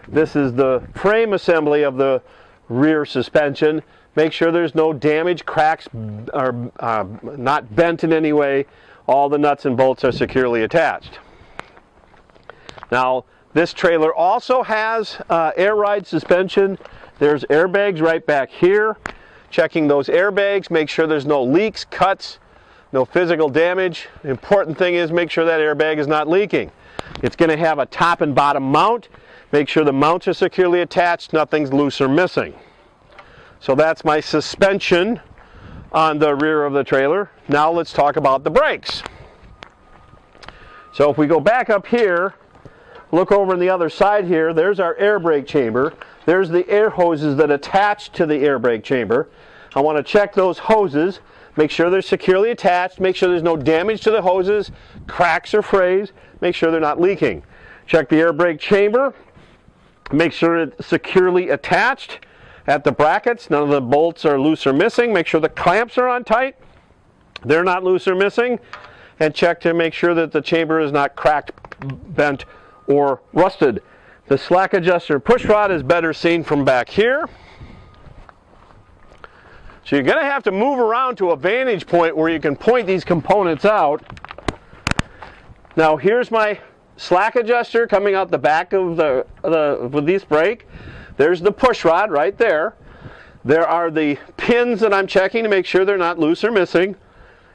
This is the frame assembly of the rear suspension. Make sure there's no damage, cracks, or not bent in any way. All the nuts and bolts are securely attached. Now, this trailer also has air ride suspension. There's airbags right back here. Checking those airbags, make sure there's no leaks, cuts, no physical damage. The important thing is make sure that airbag is not leaking. It's going to have a top and bottom mount. Make sure the mounts are securely attached, nothing's loose or missing. So that's my suspension on the rear of the trailer. Now let's talk about the brakes. So if we go back up here, look over on the other side here, there's our air brake chamber. There's the air hoses that attach to the air brake chamber. I want to check those hoses, make sure they're securely attached, make sure there's no damage to the hoses, cracks or frays, make sure they're not leaking. Check the air brake chamber, make sure it's securely attached at the brackets, none of the bolts are loose or missing, make sure the clamps are on tight, they're not loose or missing, and check to make sure that the chamber is not cracked, bent, or rusted. The slack adjuster push rod is better seen from back here. So you're going to have to move around to a vantage point where you can point these components out. Now here's my slack adjuster coming out the back of the release brake. There's the push rod right there. There are the pins that I'm checking to make sure they're not loose or missing.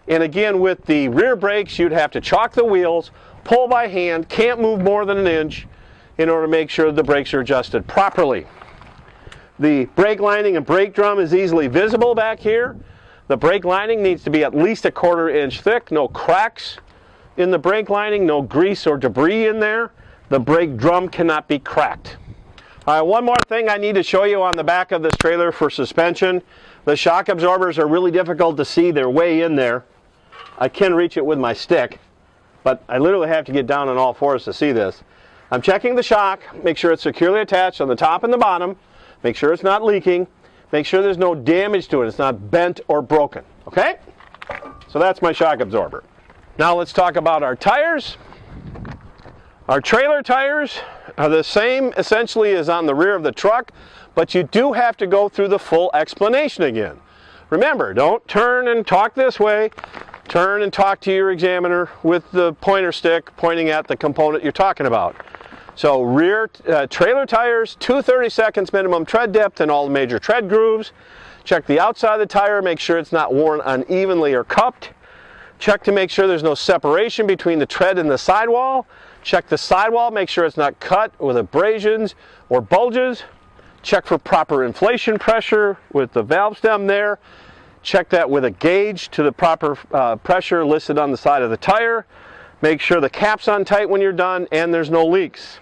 And again, with the rear brakes, you'd have to chalk the wheels, pull by hand, can't move more than an inch in order to make sure the brakes are adjusted properly. The brake lining and brake drum is easily visible back here. The brake lining needs to be at least a 1/4 inch thick, no cracks, in the brake lining, no grease or debris in there. The brake drum cannot be cracked. All right, one more thing I need to show you on the back of this trailer for suspension. The shock absorbers are really difficult to see. They're way in there. I can reach it with my stick, but I literally have to get down on all fours to see this. I'm checking the shock, make sure it's securely attached on the top and the bottom, make sure it's not leaking, make sure there's no damage to it, it's not bent or broken, okay? So that's my shock absorber. Now let's talk about our tires. Our trailer tires are the same essentially as on the rear of the truck, but you do have to go through the full explanation again. Remember, don't turn and talk this way. Turn and talk to your examiner with the pointer stick pointing at the component you're talking about. So rear trailer tires, 2/32 minimum tread depth in all the major tread grooves. Check the outside of the tire, make sure it's not worn unevenly or cupped. Check to make sure there's no separation between the tread and the sidewall. Check the sidewall, make sure it's not cut with abrasions or bulges. Check for proper inflation pressure with the valve stem there. Check that with a gauge to the proper pressure listed on the side of the tire. Make sure the cap's on tight when you're done and there's no leaks.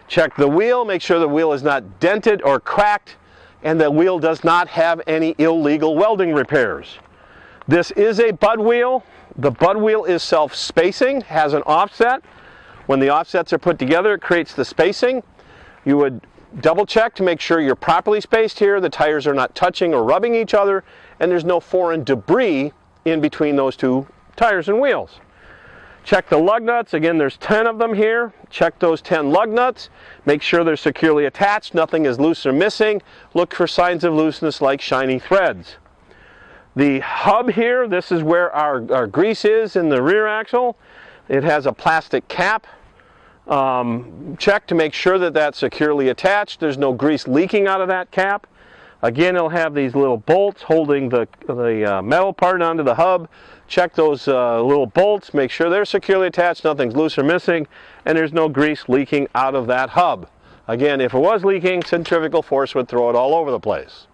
Check the wheel, make sure the wheel is not dented or cracked and the wheel does not have any illegal welding repairs. This is a bud wheel. The bud wheel is self-spacing, has an offset. When the offsets are put together, it creates the spacing. You would double check to make sure you're properly spaced here, the tires are not touching or rubbing each other, and there's no foreign debris in between those two tires and wheels. Check the lug nuts. Again, there's 10 of them here. Check those 10 lug nuts. Make sure they're securely attached. Nothing is loose or missing. Look for signs of looseness like shiny threads. The hub here, this is where our grease is in the rear axle. It has a plastic cap. Check to make sure that that's securely attached. There's no grease leaking out of that cap. Again, it'll have these little bolts holding the metal part onto the hub. Check those little bolts, make sure they're securely attached, nothing's loose or missing, and there's no grease leaking out of that hub. Again, if it was leaking, centrifugal force would throw it all over the place.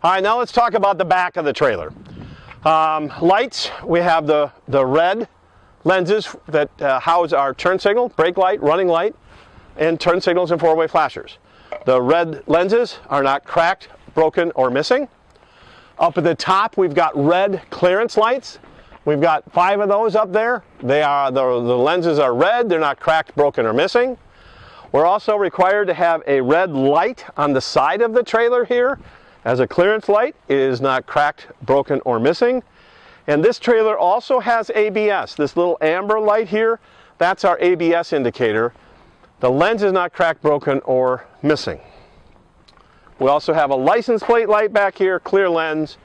All right, now let's talk about the back of the trailer. Lights, we have the red lenses that house our turn signal, brake light, running light, and turn signals and four-way flashers. The red lenses are not cracked, broken, or missing. Up at the top, we've got red clearance lights. We've got 5 of those up there. They are the lenses are red, they're not cracked, broken, or missing. We're also required to have a red light on the side of the trailer here as a clearance light. It is not cracked, broken, or missing. And this trailer also has ABS. This little amber light here, that's our ABS indicator. The lens is not cracked, broken, or missing. We also have a license plate light back here, clear lens.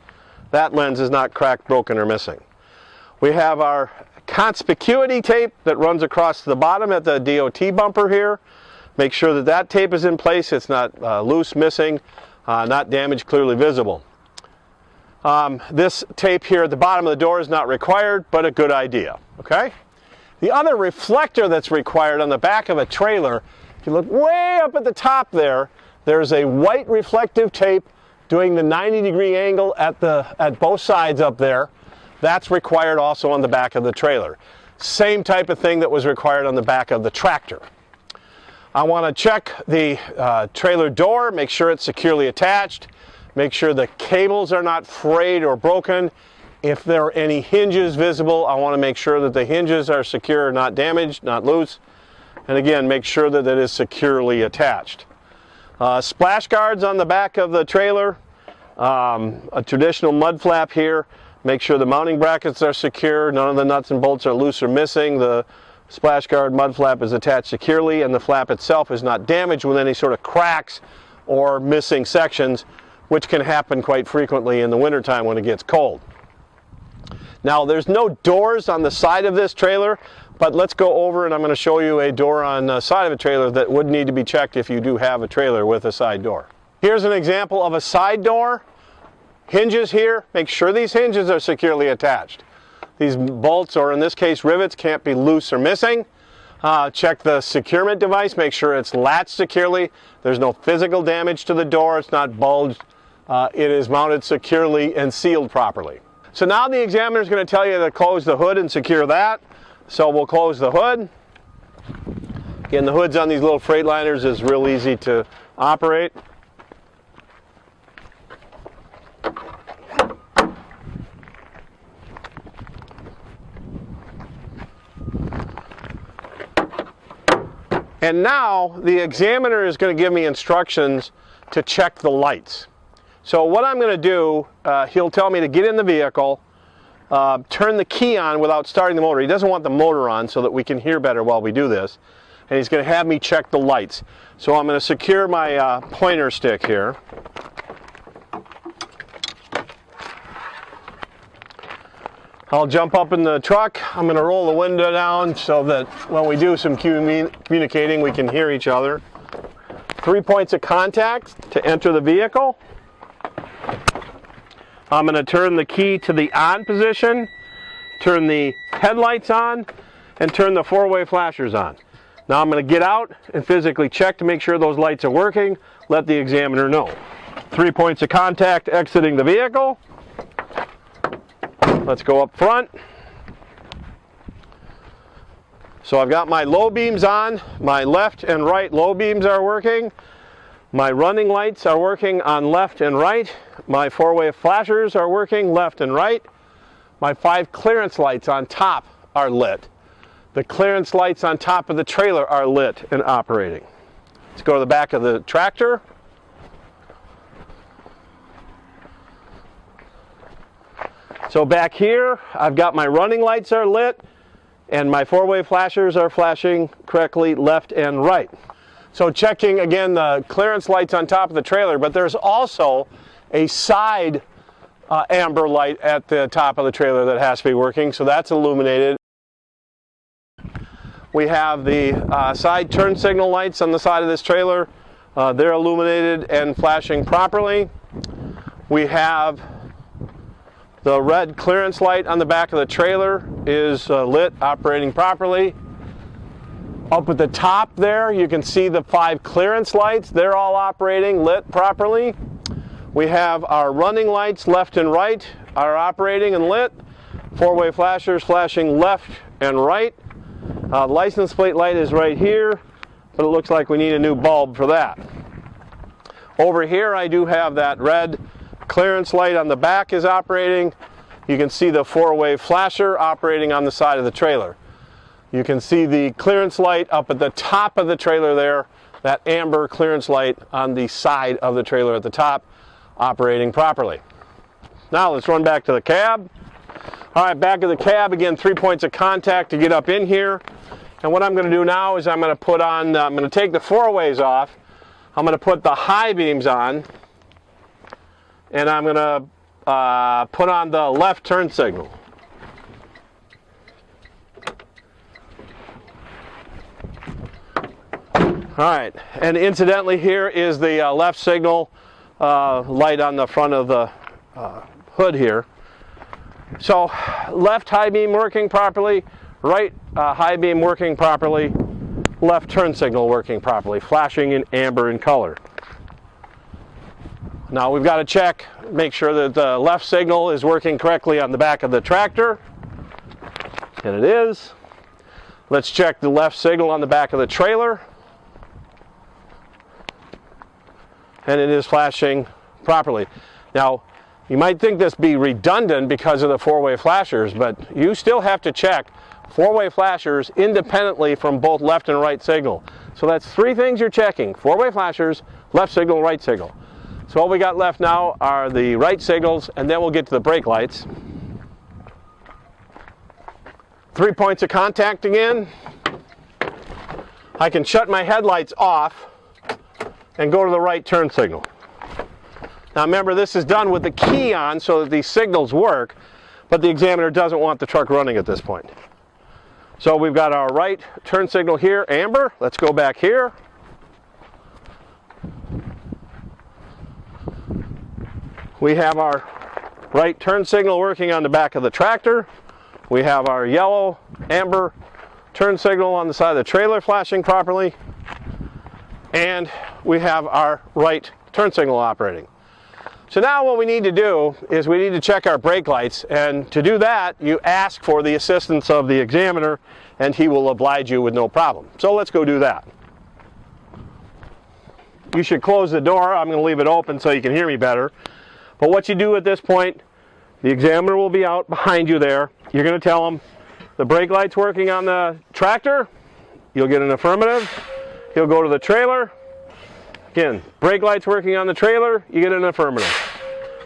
That lens is not cracked, broken, or missing. We have our conspicuity tape that runs across the bottom at the DOT bumper here. Make sure that that tape is in place. It's not loose, missing, not damaged, clearly visible. This tape here at the bottom of the door is not required, but a good idea, okay? The other reflector that's required on the back of a trailer, if you look way up at the top there, there's a white reflective tape doing the 90-degree angle at both sides up there. That's required also on the back of the trailer. Same type of thing that was required on the back of the tractor. I want to check the trailer door, make sure it's securely attached, make sure the cables are not frayed or broken. If there are any hinges visible, I want to make sure that the hinges are secure, not damaged, not loose. And again, make sure that it is securely attached. Splash guards on the back of the trailer, a traditional mud flap here. Make sure the mounting brackets are secure, none of the nuts and bolts are loose or missing. The splash guard mud flap is attached securely and the flap itself is not damaged with any sort of cracks or missing sections, which can happen quite frequently in the wintertime when it gets cold. Now there's no doors on the side of this trailer, but let's go over and I'm going to show you a door on the side of a trailer that would need to be checked if you do have a trailer with a side door. Here's an example of a side door. Hinges here, make sure these hinges are securely attached. These bolts, or in this case rivets, can't be loose or missing. Check the securement device, make sure it's latched securely. There's no physical damage to the door, it's not bulged. It is mounted securely and sealed properly. So now the examiner is going to tell you to close the hood and secure that. So we'll close the hood. Again, the hoods on these little Freightliners is real easy to operate. And now the examiner is going to give me instructions to check the lights. So what I'm going to do, he'll tell me to get in the vehicle, turn the key on without starting the motor. He doesn't want the motor on so that we can hear better while we do this. And he's going to have me check the lights. So I'm going to secure my pointer stick here. I'll jump up in the truck. I'm going to roll the window down so that when we do some communicating, we can hear each other. 3 points of contact to enter the vehicle. I'm going to turn the key to the on position, turn the headlights on, and turn the four-way flashers on. Now I'm going to get out and physically check to make sure those lights are working, let the examiner know. 3 points of contact exiting the vehicle. Let's go up front. So I've got my low beams on, my left and right low beams are working, my running lights are working on left and right, my four-way flashers are working left and right, my 5 clearance lights on top are lit. The clearance lights on top of the trailer are lit and operating. Let's go to the back of the tractor. So back here, I've got my running lights are lit and my four-way flashers are flashing correctly left and right. So checking again the clearance lights on top of the trailer, but there's also a side amber light at the top of the trailer that has to be working, so that's illuminated. We have the side turn signal lights on the side of this trailer. They're illuminated and flashing properly. We have the red clearance light on the back of the trailer is lit, operating properly. Up at the top there, you can see the 5 clearance lights. They're all operating, lit properly. We have our running lights left and right are operating and lit. Four-way flashers flashing left and right. License plate light is right here, but it looks like we need a new bulb for that. Over here I do have that red clearance light on the back is operating. You can see the four-way flasher operating on the side of the trailer. You can see the clearance light up at the top of the trailer there, that amber clearance light on the side of the trailer at the top, operating properly. Now let's run back to the cab. All right, back of the cab, again, 3 points of contact to get up in here. And what I'm going to do now is I'm going to take the four-ways off. I'm going to put the high beams on, and I'm going to put on the left turn signal. All right, and incidentally here is the left signal light on the front of the hood here. So left high beam working properly, right high beam working properly, left turn signal working properly, flashing in amber in color. Now we've got to check, make sure that the left signal is working correctly on the back of the tractor, and it is. Let's check the left signal on the back of the trailer, and it is flashing properly. Now you might think this be redundant because of the four-way flashers, but you still have to check four-way flashers independently from both left and right signal. So that's 3 things you're checking: four-way flashers, left signal, right signal. So all we got left now are the right signals, and then we'll get to the brake lights. 3 points of contact again. I can shut my headlights off and go to the right turn signal. Now remember, this is done with the key on so that these signals work, but the examiner doesn't want the truck running at this point. So we've got our right turn signal here, amber. Let's go back here. We have our right turn signal working on the back of the tractor. We have our yellow, amber turn signal on the side of the trailer flashing properly. And we have our right turn signal operating. So now what we need to do is we need to check our brake lights, and to do that you ask for the assistance of the examiner, and he will oblige you with no problem. So let's go do that. You should close the door. I'm going to leave it open so you can hear me better. But what you do at this point, the examiner will be out behind you there. You're going to tell him the brake light's working on the tractor. You'll get an affirmative. He'll go to the trailer. Again, brake light's working on the trailer. You get an affirmative.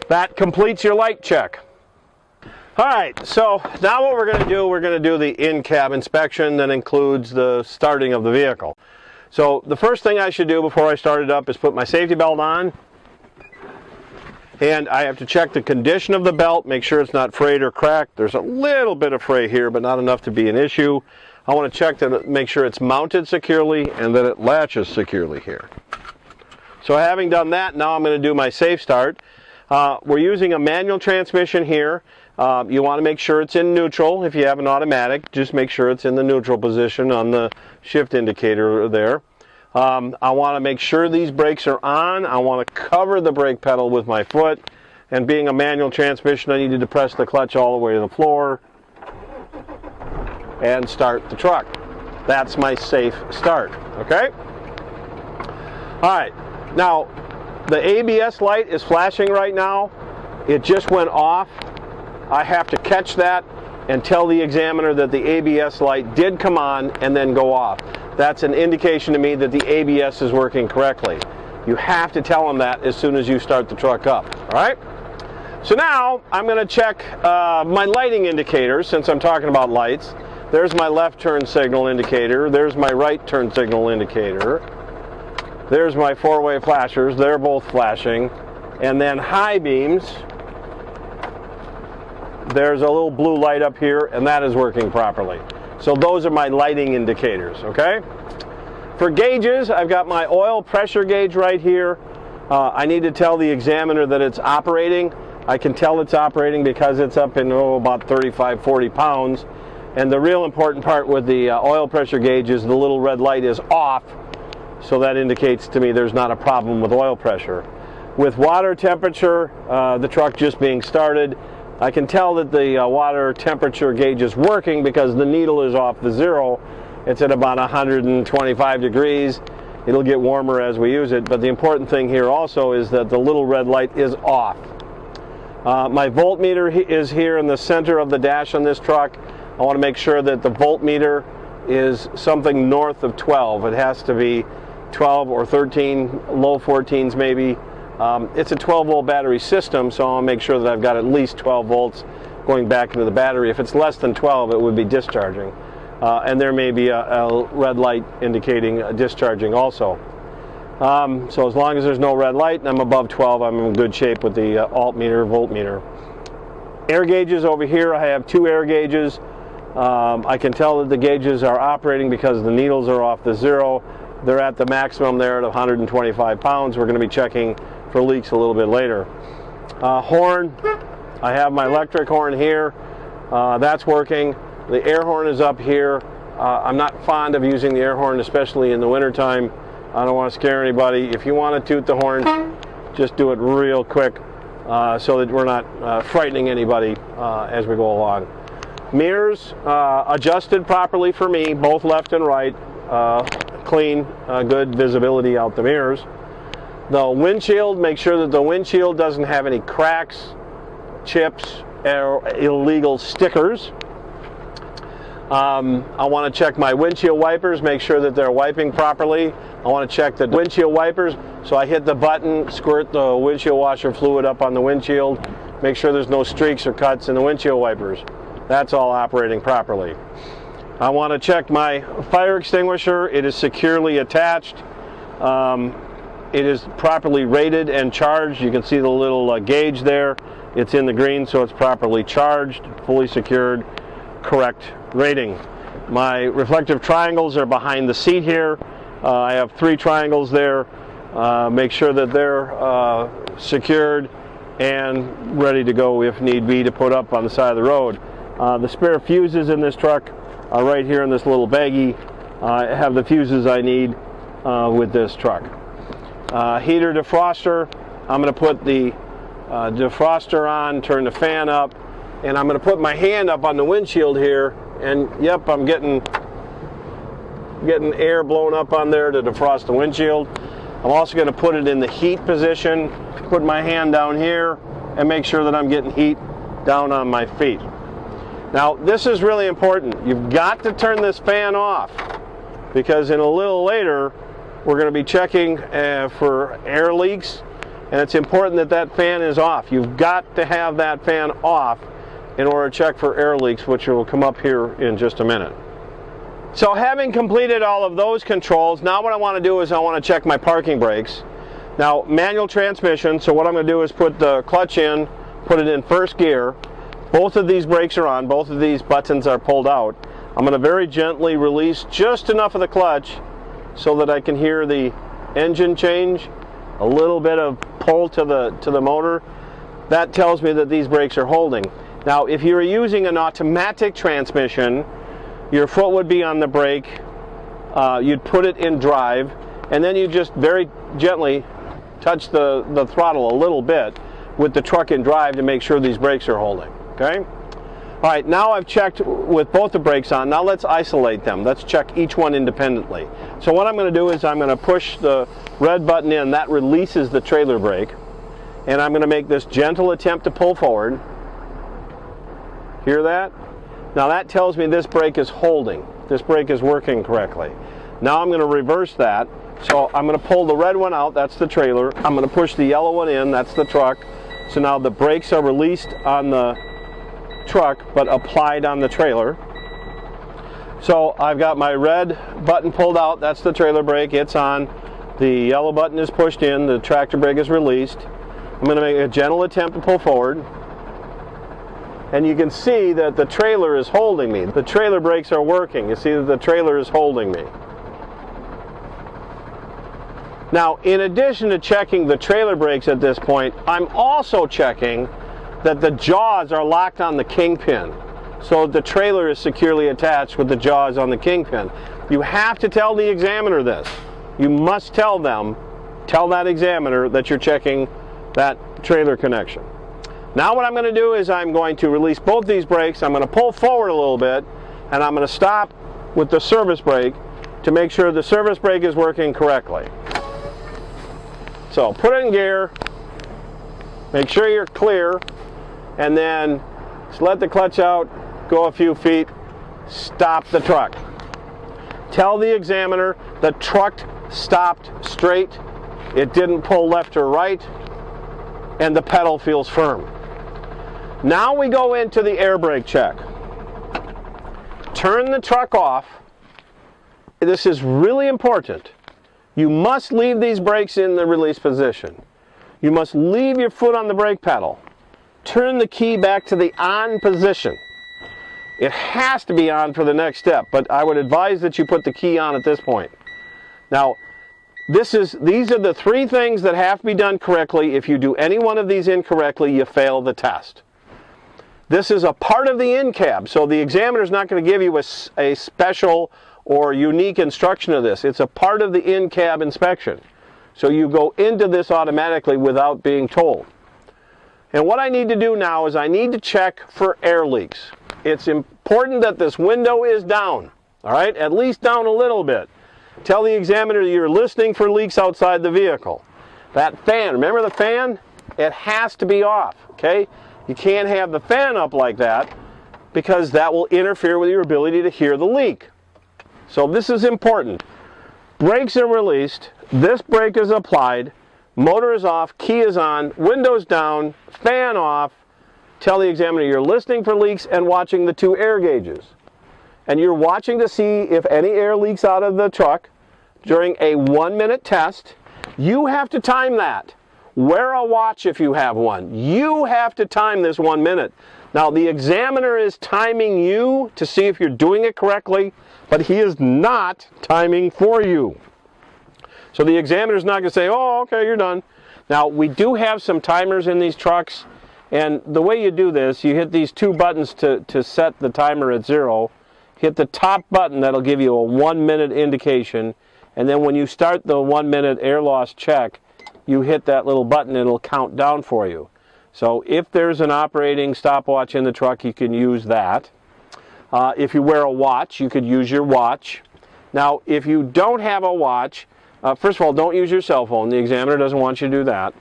That completes your light check. All right, so now what we're going to do the in-cab inspection that includes the starting of the vehicle. So the first thing I should do before I start it up is put my safety belt on. And I have to check the condition of the belt, make sure it's not frayed or cracked. There's a little bit of fray here, but not enough to be an issue. I want to check to make sure it's mounted securely and that it latches securely here. So having done that, now I'm going to do my safe start. We're using a manual transmission here. You want to make sure it's in neutral. If you have an automatic, just make sure it's in the neutral position on the shift indicator there. I want to make sure these brakes are on. I want to cover the brake pedal with my foot. And being a manual transmission, I needed to press the clutch all the way to the floor and start the truck. That's my safe start, okay? All right, now the ABS light is flashing right now. It just went off. I have to catch that and tell the examiner that the ABS light did come on and then go off. That's an indication to me that the ABS is working correctly. You have to tell them that as soon as you start the truck up, all right? So now I'm going to check my lighting indicators since I'm talking about lights. There's my left turn signal indicator. There's my right turn signal indicator. There's my four-way flashers. They're both flashing. And then high beams. There's a little blue light up here, and that is working properly. So those are my lighting indicators, okay? For gauges, I've got my oil pressure gauge right here. I need to tell the examiner that it's operating. I can tell it's operating because it's up in about 35, 40 pounds. And the real important part with the oil pressure gauge is the little red light is off, so that indicates to me there's not a problem with oil pressure. With water temperature, the truck just being started, I can tell that the water temperature gauge is working because the needle is off the zero. It's at about 125 degrees. It'll get warmer as we use it, but the important thing here also is that the little red light is off. My voltmeter is here in the center of the dash on this truck. I want to make sure that the voltmeter is something north of 12. It has to be 12 or 13, low 14s maybe. It's a 12-volt battery system, so I'll make sure that I've got at least 12 volts going back into the battery. If it's less than 12, it would be discharging. And there may be a red light indicating discharging also. So as long as there's no red light and I'm above 12, I'm in good shape with the altmeter, voltmeter. Air gauges over here, I have two air gauges. I can tell that the gauges are operating because the needles are off the zero. They're at the maximum there at 125 pounds. We're going to be checking for leaks a little bit later. Horn, I have my electric horn here. That's working. The air horn is up here. I'm not fond of using the air horn, especially in the wintertime. I don't want to scare anybody. If you want to toot the horn, just do it real quick so that we're not frightening anybody as we go along. Mirrors adjusted properly for me, both left and right. Clean, good visibility out the mirrors. The windshield, make sure that the windshield doesn't have any cracks, chips, or illegal stickers. I want to check my windshield wipers, make sure that they're wiping properly. I want to check the windshield wipers, so I hit the button, squirt the windshield washer fluid up on the windshield, make sure there's no streaks or cuts in the windshield wipers. That's all operating properly. I want to check my fire extinguisher. It is securely attached. It is properly rated and charged. You can see the little gauge there. It's in the green, so it's properly charged, fully secured, correct rating. My reflective triangles are behind the seat here. I have 3 triangles there. Make sure that they're secured and ready to go if need be to put up on the side of the road. The spare fuses in this truck are right here in this little baggie. I have the fuses I need with this truck. Heater defroster, I'm going to put the defroster on, turn the fan up, and I'm going to put my hand up on the windshield here, and yep, I'm getting getting air blown up on there to defrost the windshield. I'm also going to put it in the heat position, put my hand down here, and make sure that I'm getting heat down on my feet. Now, this is really important. You've got to turn this fan off, because in a little later, we're going to be checking for air leaks, and it's important that that fan is off. You've got to have that fan off in order to check for air leaks, which will come up here in just a minute. So having completed all of those controls, now what I want to do is I want to check my parking brakes. Now, manual transmission, so what I'm going to do is put the clutch in, put it in first gear. Both of these brakes are on, both of these buttons are pulled out. I'm going to very gently release just enough of the clutch so that I can hear the engine change, a little bit of pull to the motor. That tells me that these brakes are holding. Now, if you're using an automatic transmission, your foot would be on the brake, you'd put it in drive, and then you just very gently touch the throttle a little bit with the truck in drive to make sure these brakes are holding, okay? All right, now I've checked with both the brakes on. Now let's isolate them. Let's check each one independently. So what I'm going to do is I'm going to push the red button in. That releases the trailer brake. And I'm going to make this gentle attempt to pull forward. Hear that? Now that tells me this brake is holding. This brake is working correctly. Now I'm going to reverse that. So I'm going to pull the red one out. That's the trailer. I'm going to push the yellow one in. That's the truck. So now the brakes are released on the truck but applied on the trailer. So I've got my red button pulled out. That's the trailer brake. It's on. The yellow button is pushed in. The tractor brake is released. I'm going to make a gentle attempt to pull forward. And you can see that the trailer is holding me. The trailer brakes are working. You see that the trailer is holding me. Now, in addition to checking the trailer brakes at this point, I'm also checking that the jaws are locked on the kingpin. So the trailer is securely attached with the jaws on the kingpin. You have to tell the examiner this. You must tell that examiner that you're checking that trailer connection. Now what I'm going to do is I'm going to release both these brakes. I'm going to pull forward a little bit, and I'm going to stop with the service brake to make sure the service brake is working correctly. So put it in gear, make sure you're clear, and then just let the clutch out, go a few feet, stop the truck. Tell the examiner the truck stopped straight, it didn't pull left or right, and the pedal feels firm. Now we go into the air brake check. Turn the truck off. This is really important. You must leave these brakes in the release position. You must leave your foot on the brake pedal. Turn the key back to the on position. It has to be on for the next step, but I would advise that you put the key on at this point. Now, these are the three things that have to be done correctly. If you do any one of these incorrectly, you fail the test. This is a part of the in-cab, so the examiner is not going to give you a special or unique instruction of this. It's a part of the in-cab inspection. So you go into this automatically without being told. And what I need to do now is I need to check for air leaks. It's important that this window is down, all right, at least down a little bit. Tell the examiner you're listening for leaks outside the vehicle. That fan, remember the fan? It has to be off, okay? You can't have the fan up like that because that will interfere with your ability to hear the leak. So this is important. Brakes are released, this brake is applied, motor is off, key is on, windows down, fan off. Tell the examiner you're listening for leaks and watching the two air gauges. And you're watching to see if any air leaks out of the truck during a 1-minute test. You have to time that. Wear a watch if you have one. You have to time this 1 minute. Now the examiner is timing you to see if you're doing it correctly, but he is not timing for you. So the examiner is not going to say, oh, okay, you're done. Now we do have some timers in these trucks, and the way you do this, you hit these two buttons to set the timer at 0. Hit the top button, that'll give you a 1-minute indication, and then when you start the 1-minute air loss check, you hit that little button and it'll count down for you. So if there's an operating stopwatch in the truck, you can use that. If you wear a watch, you could use your watch. Now, if you don't have a watch, first of all, don't use your cell phone. The examiner doesn't want you to do that.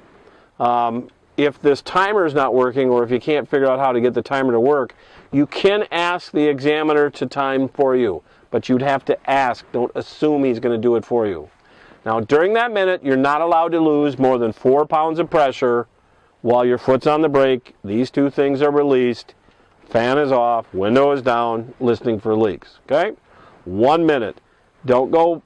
If this timer is not working, or if you can't figure out how to get the timer to work, you can ask the examiner to time for you. But you'd have to ask. Don't assume he's going to do it for you. Now, during that minute, you're not allowed to lose more than 4 pounds of pressure while your foot's on the brake. These two things are released. Fan is off, window is down, listening for leaks. Okay? 1 minute. Don't go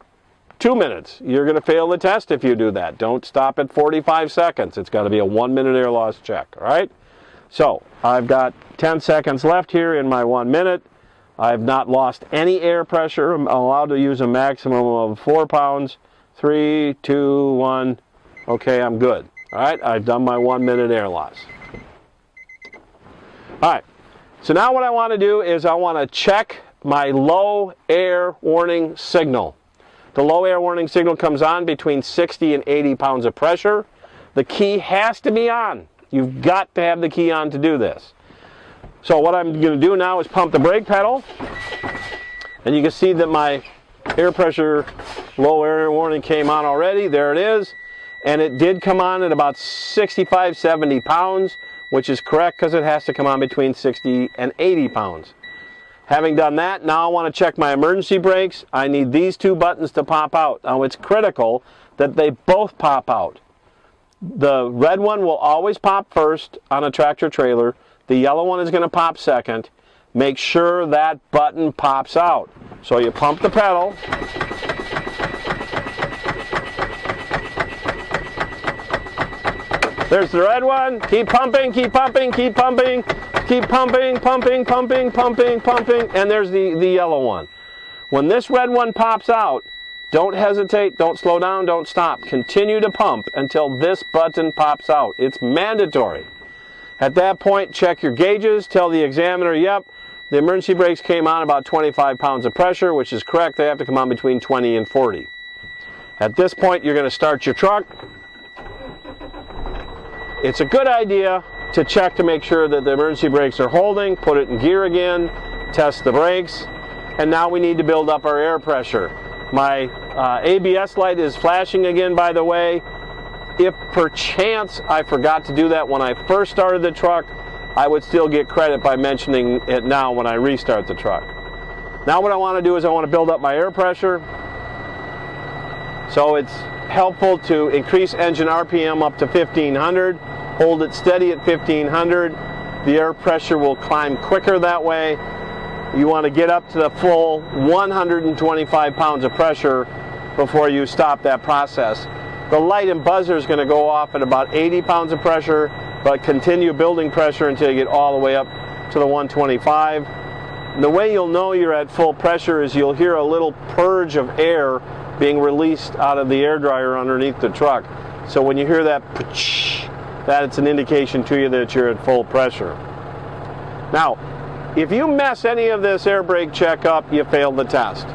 2 minutes. You're going to fail the test if you do that. Don't stop at 45 seconds. It's got to be a 1 minute air loss check. All right? So, I've got 10 seconds left here in my 1 minute. I've not lost any air pressure. I'm allowed to use a maximum of 4 pounds. 3, 2, 1. Okay, I'm good. All right, I've done my 1 minute air loss. All right, so now what I want to do is I want to check my low air warning signal. The low air warning signal comes on between 60 and 80 pounds of pressure. The key has to be on. You've got to have the key on to do this. So what I'm going to do now is pump the brake pedal, and you can see that my air pressure low air warning came on already. There it is, and it did come on at about 65, 70 pounds, which is correct because it has to come on between 60 and 80 pounds. Having done that, now I want to check my emergency brakes. I need these two buttons to pop out. Now it's critical that they both pop out. The red one will always pop first on a tractor trailer. The yellow one is going to pop second. Make sure that button pops out. So you pump the pedal. There's the red one. Keep pumping, keep pumping, keep pumping, keep pumping, pumping, pumping, pumping, pumping, and there's the yellow one. When this red one pops out, don't hesitate, don't slow down, don't stop. Continue to pump until this button pops out. It's mandatory. At that point, check your gauges, tell the examiner, yep, the emergency brakes came on about 25 pounds of pressure, which is correct. They have to come on between 20 and 40. At this point, you're going to start your truck. It's a good idea to check to make sure that the emergency brakes are holding, put it in gear again, test the brakes, and now we need to build up our air pressure. My ABS light is flashing again, by the way. If perchance I forgot to do that when I first started the truck, I would still get credit by mentioning it now when I restart the truck. Now what I want to do is I want to build up my air pressure. So it's helpful to increase engine RPM up to 1500, hold it steady at 1500. The air pressure will climb quicker that way. You want to get up to the full 125 pounds of pressure before you stop that process. The light and buzzer is going to go off at about 80 pounds of pressure, but continue building pressure until you get all the way up to the 125. And the way you'll know you're at full pressure is you'll hear a little purge of air being released out of the air dryer underneath the truck. So when you hear that, that's an indication to you that you're at full pressure. Now, if you mess any of this air brake check up, you failed the test.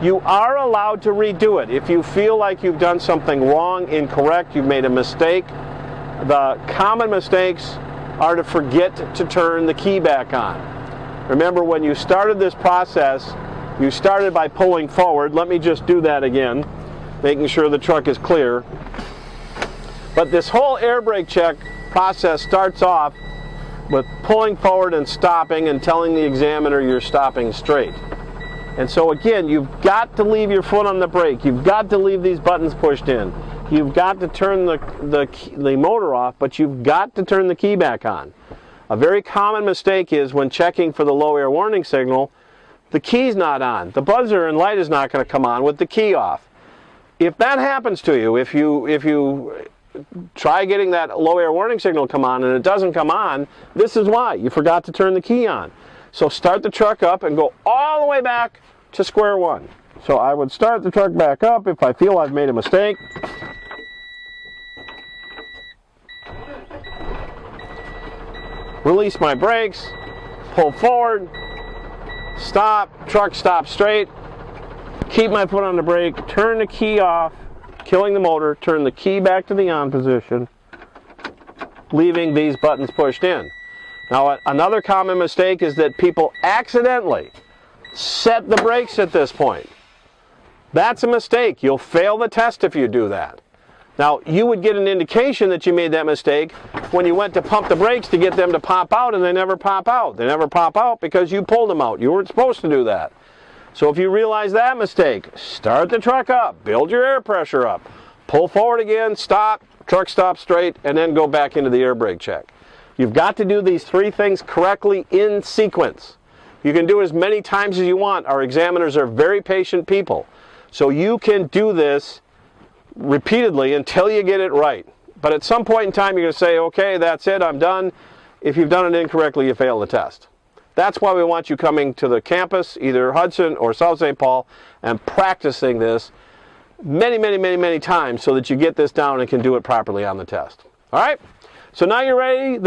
You are allowed to redo it. If you feel like you've done something wrong, incorrect, you've made a mistake, the common mistakes are to forget to turn the key back on. Remember, when you started this process, you started by pulling forward. Let me just do that again, making sure the truck is clear. But this whole air brake check process starts off with pulling forward and stopping and telling the examiner you're stopping straight. And so again, you've got to leave your foot on the brake. You've got to leave these buttons pushed in. You've got to turn the motor off, but you've got to turn the key back on. A very common mistake is when checking for the low air warning signal, the key's not on. The buzzer and light is not going to come on with the key off. If that happens to you, if you try getting that low air warning signal come on and it doesn't come on, this is why. You forgot to turn the key on. So start the truck up and go all the way back to square one. So I would start the truck back up if I feel I've made a mistake. Release my brakes, pull forward, stop, truck stops straight, keep my foot on the brake, turn the key off, killing the motor, turn the key back to the on position, leaving these buttons pushed in. Now, another common mistake is that people accidentally set the brakes at this point. That's a mistake. You'll fail the test if you do that. Now, you would get an indication that you made that mistake when you went to pump the brakes to get them to pop out, and they never pop out. They never pop out because you pulled them out. You weren't supposed to do that. So if you realize that mistake, start the truck up, build your air pressure up, pull forward again, stop, truck stop straight, and then go back into the air brake check. You've got to do these three things correctly in sequence. You can do it as many times as you want. Our examiners are very patient people. So you can do this repeatedly until you get it right. But at some point in time, you're going to say, okay, that's it, I'm done. If you've done it incorrectly, you fail the test. That's why we want you coming to the campus, either Hudson or South St. Paul, and practicing this many times so that you get this down and can do it properly on the test. All right? So now you're ready.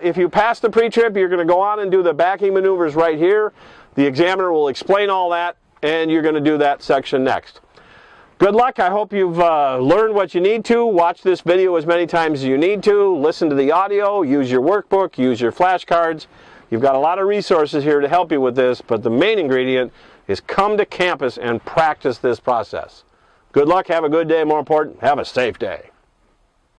If you pass the pre-trip, you're going to go on and do the backing maneuvers right here. The examiner will explain all that, and you're going to do that section next. Good luck. I hope you've learned what you need to. Watch this video as many times as you need to. Listen to the audio. Use your workbook. Use your flashcards. You've got a lot of resources here to help you with this, but the main ingredient is come to campus and practice this process. Good luck. Have a good day. More important, have a safe day.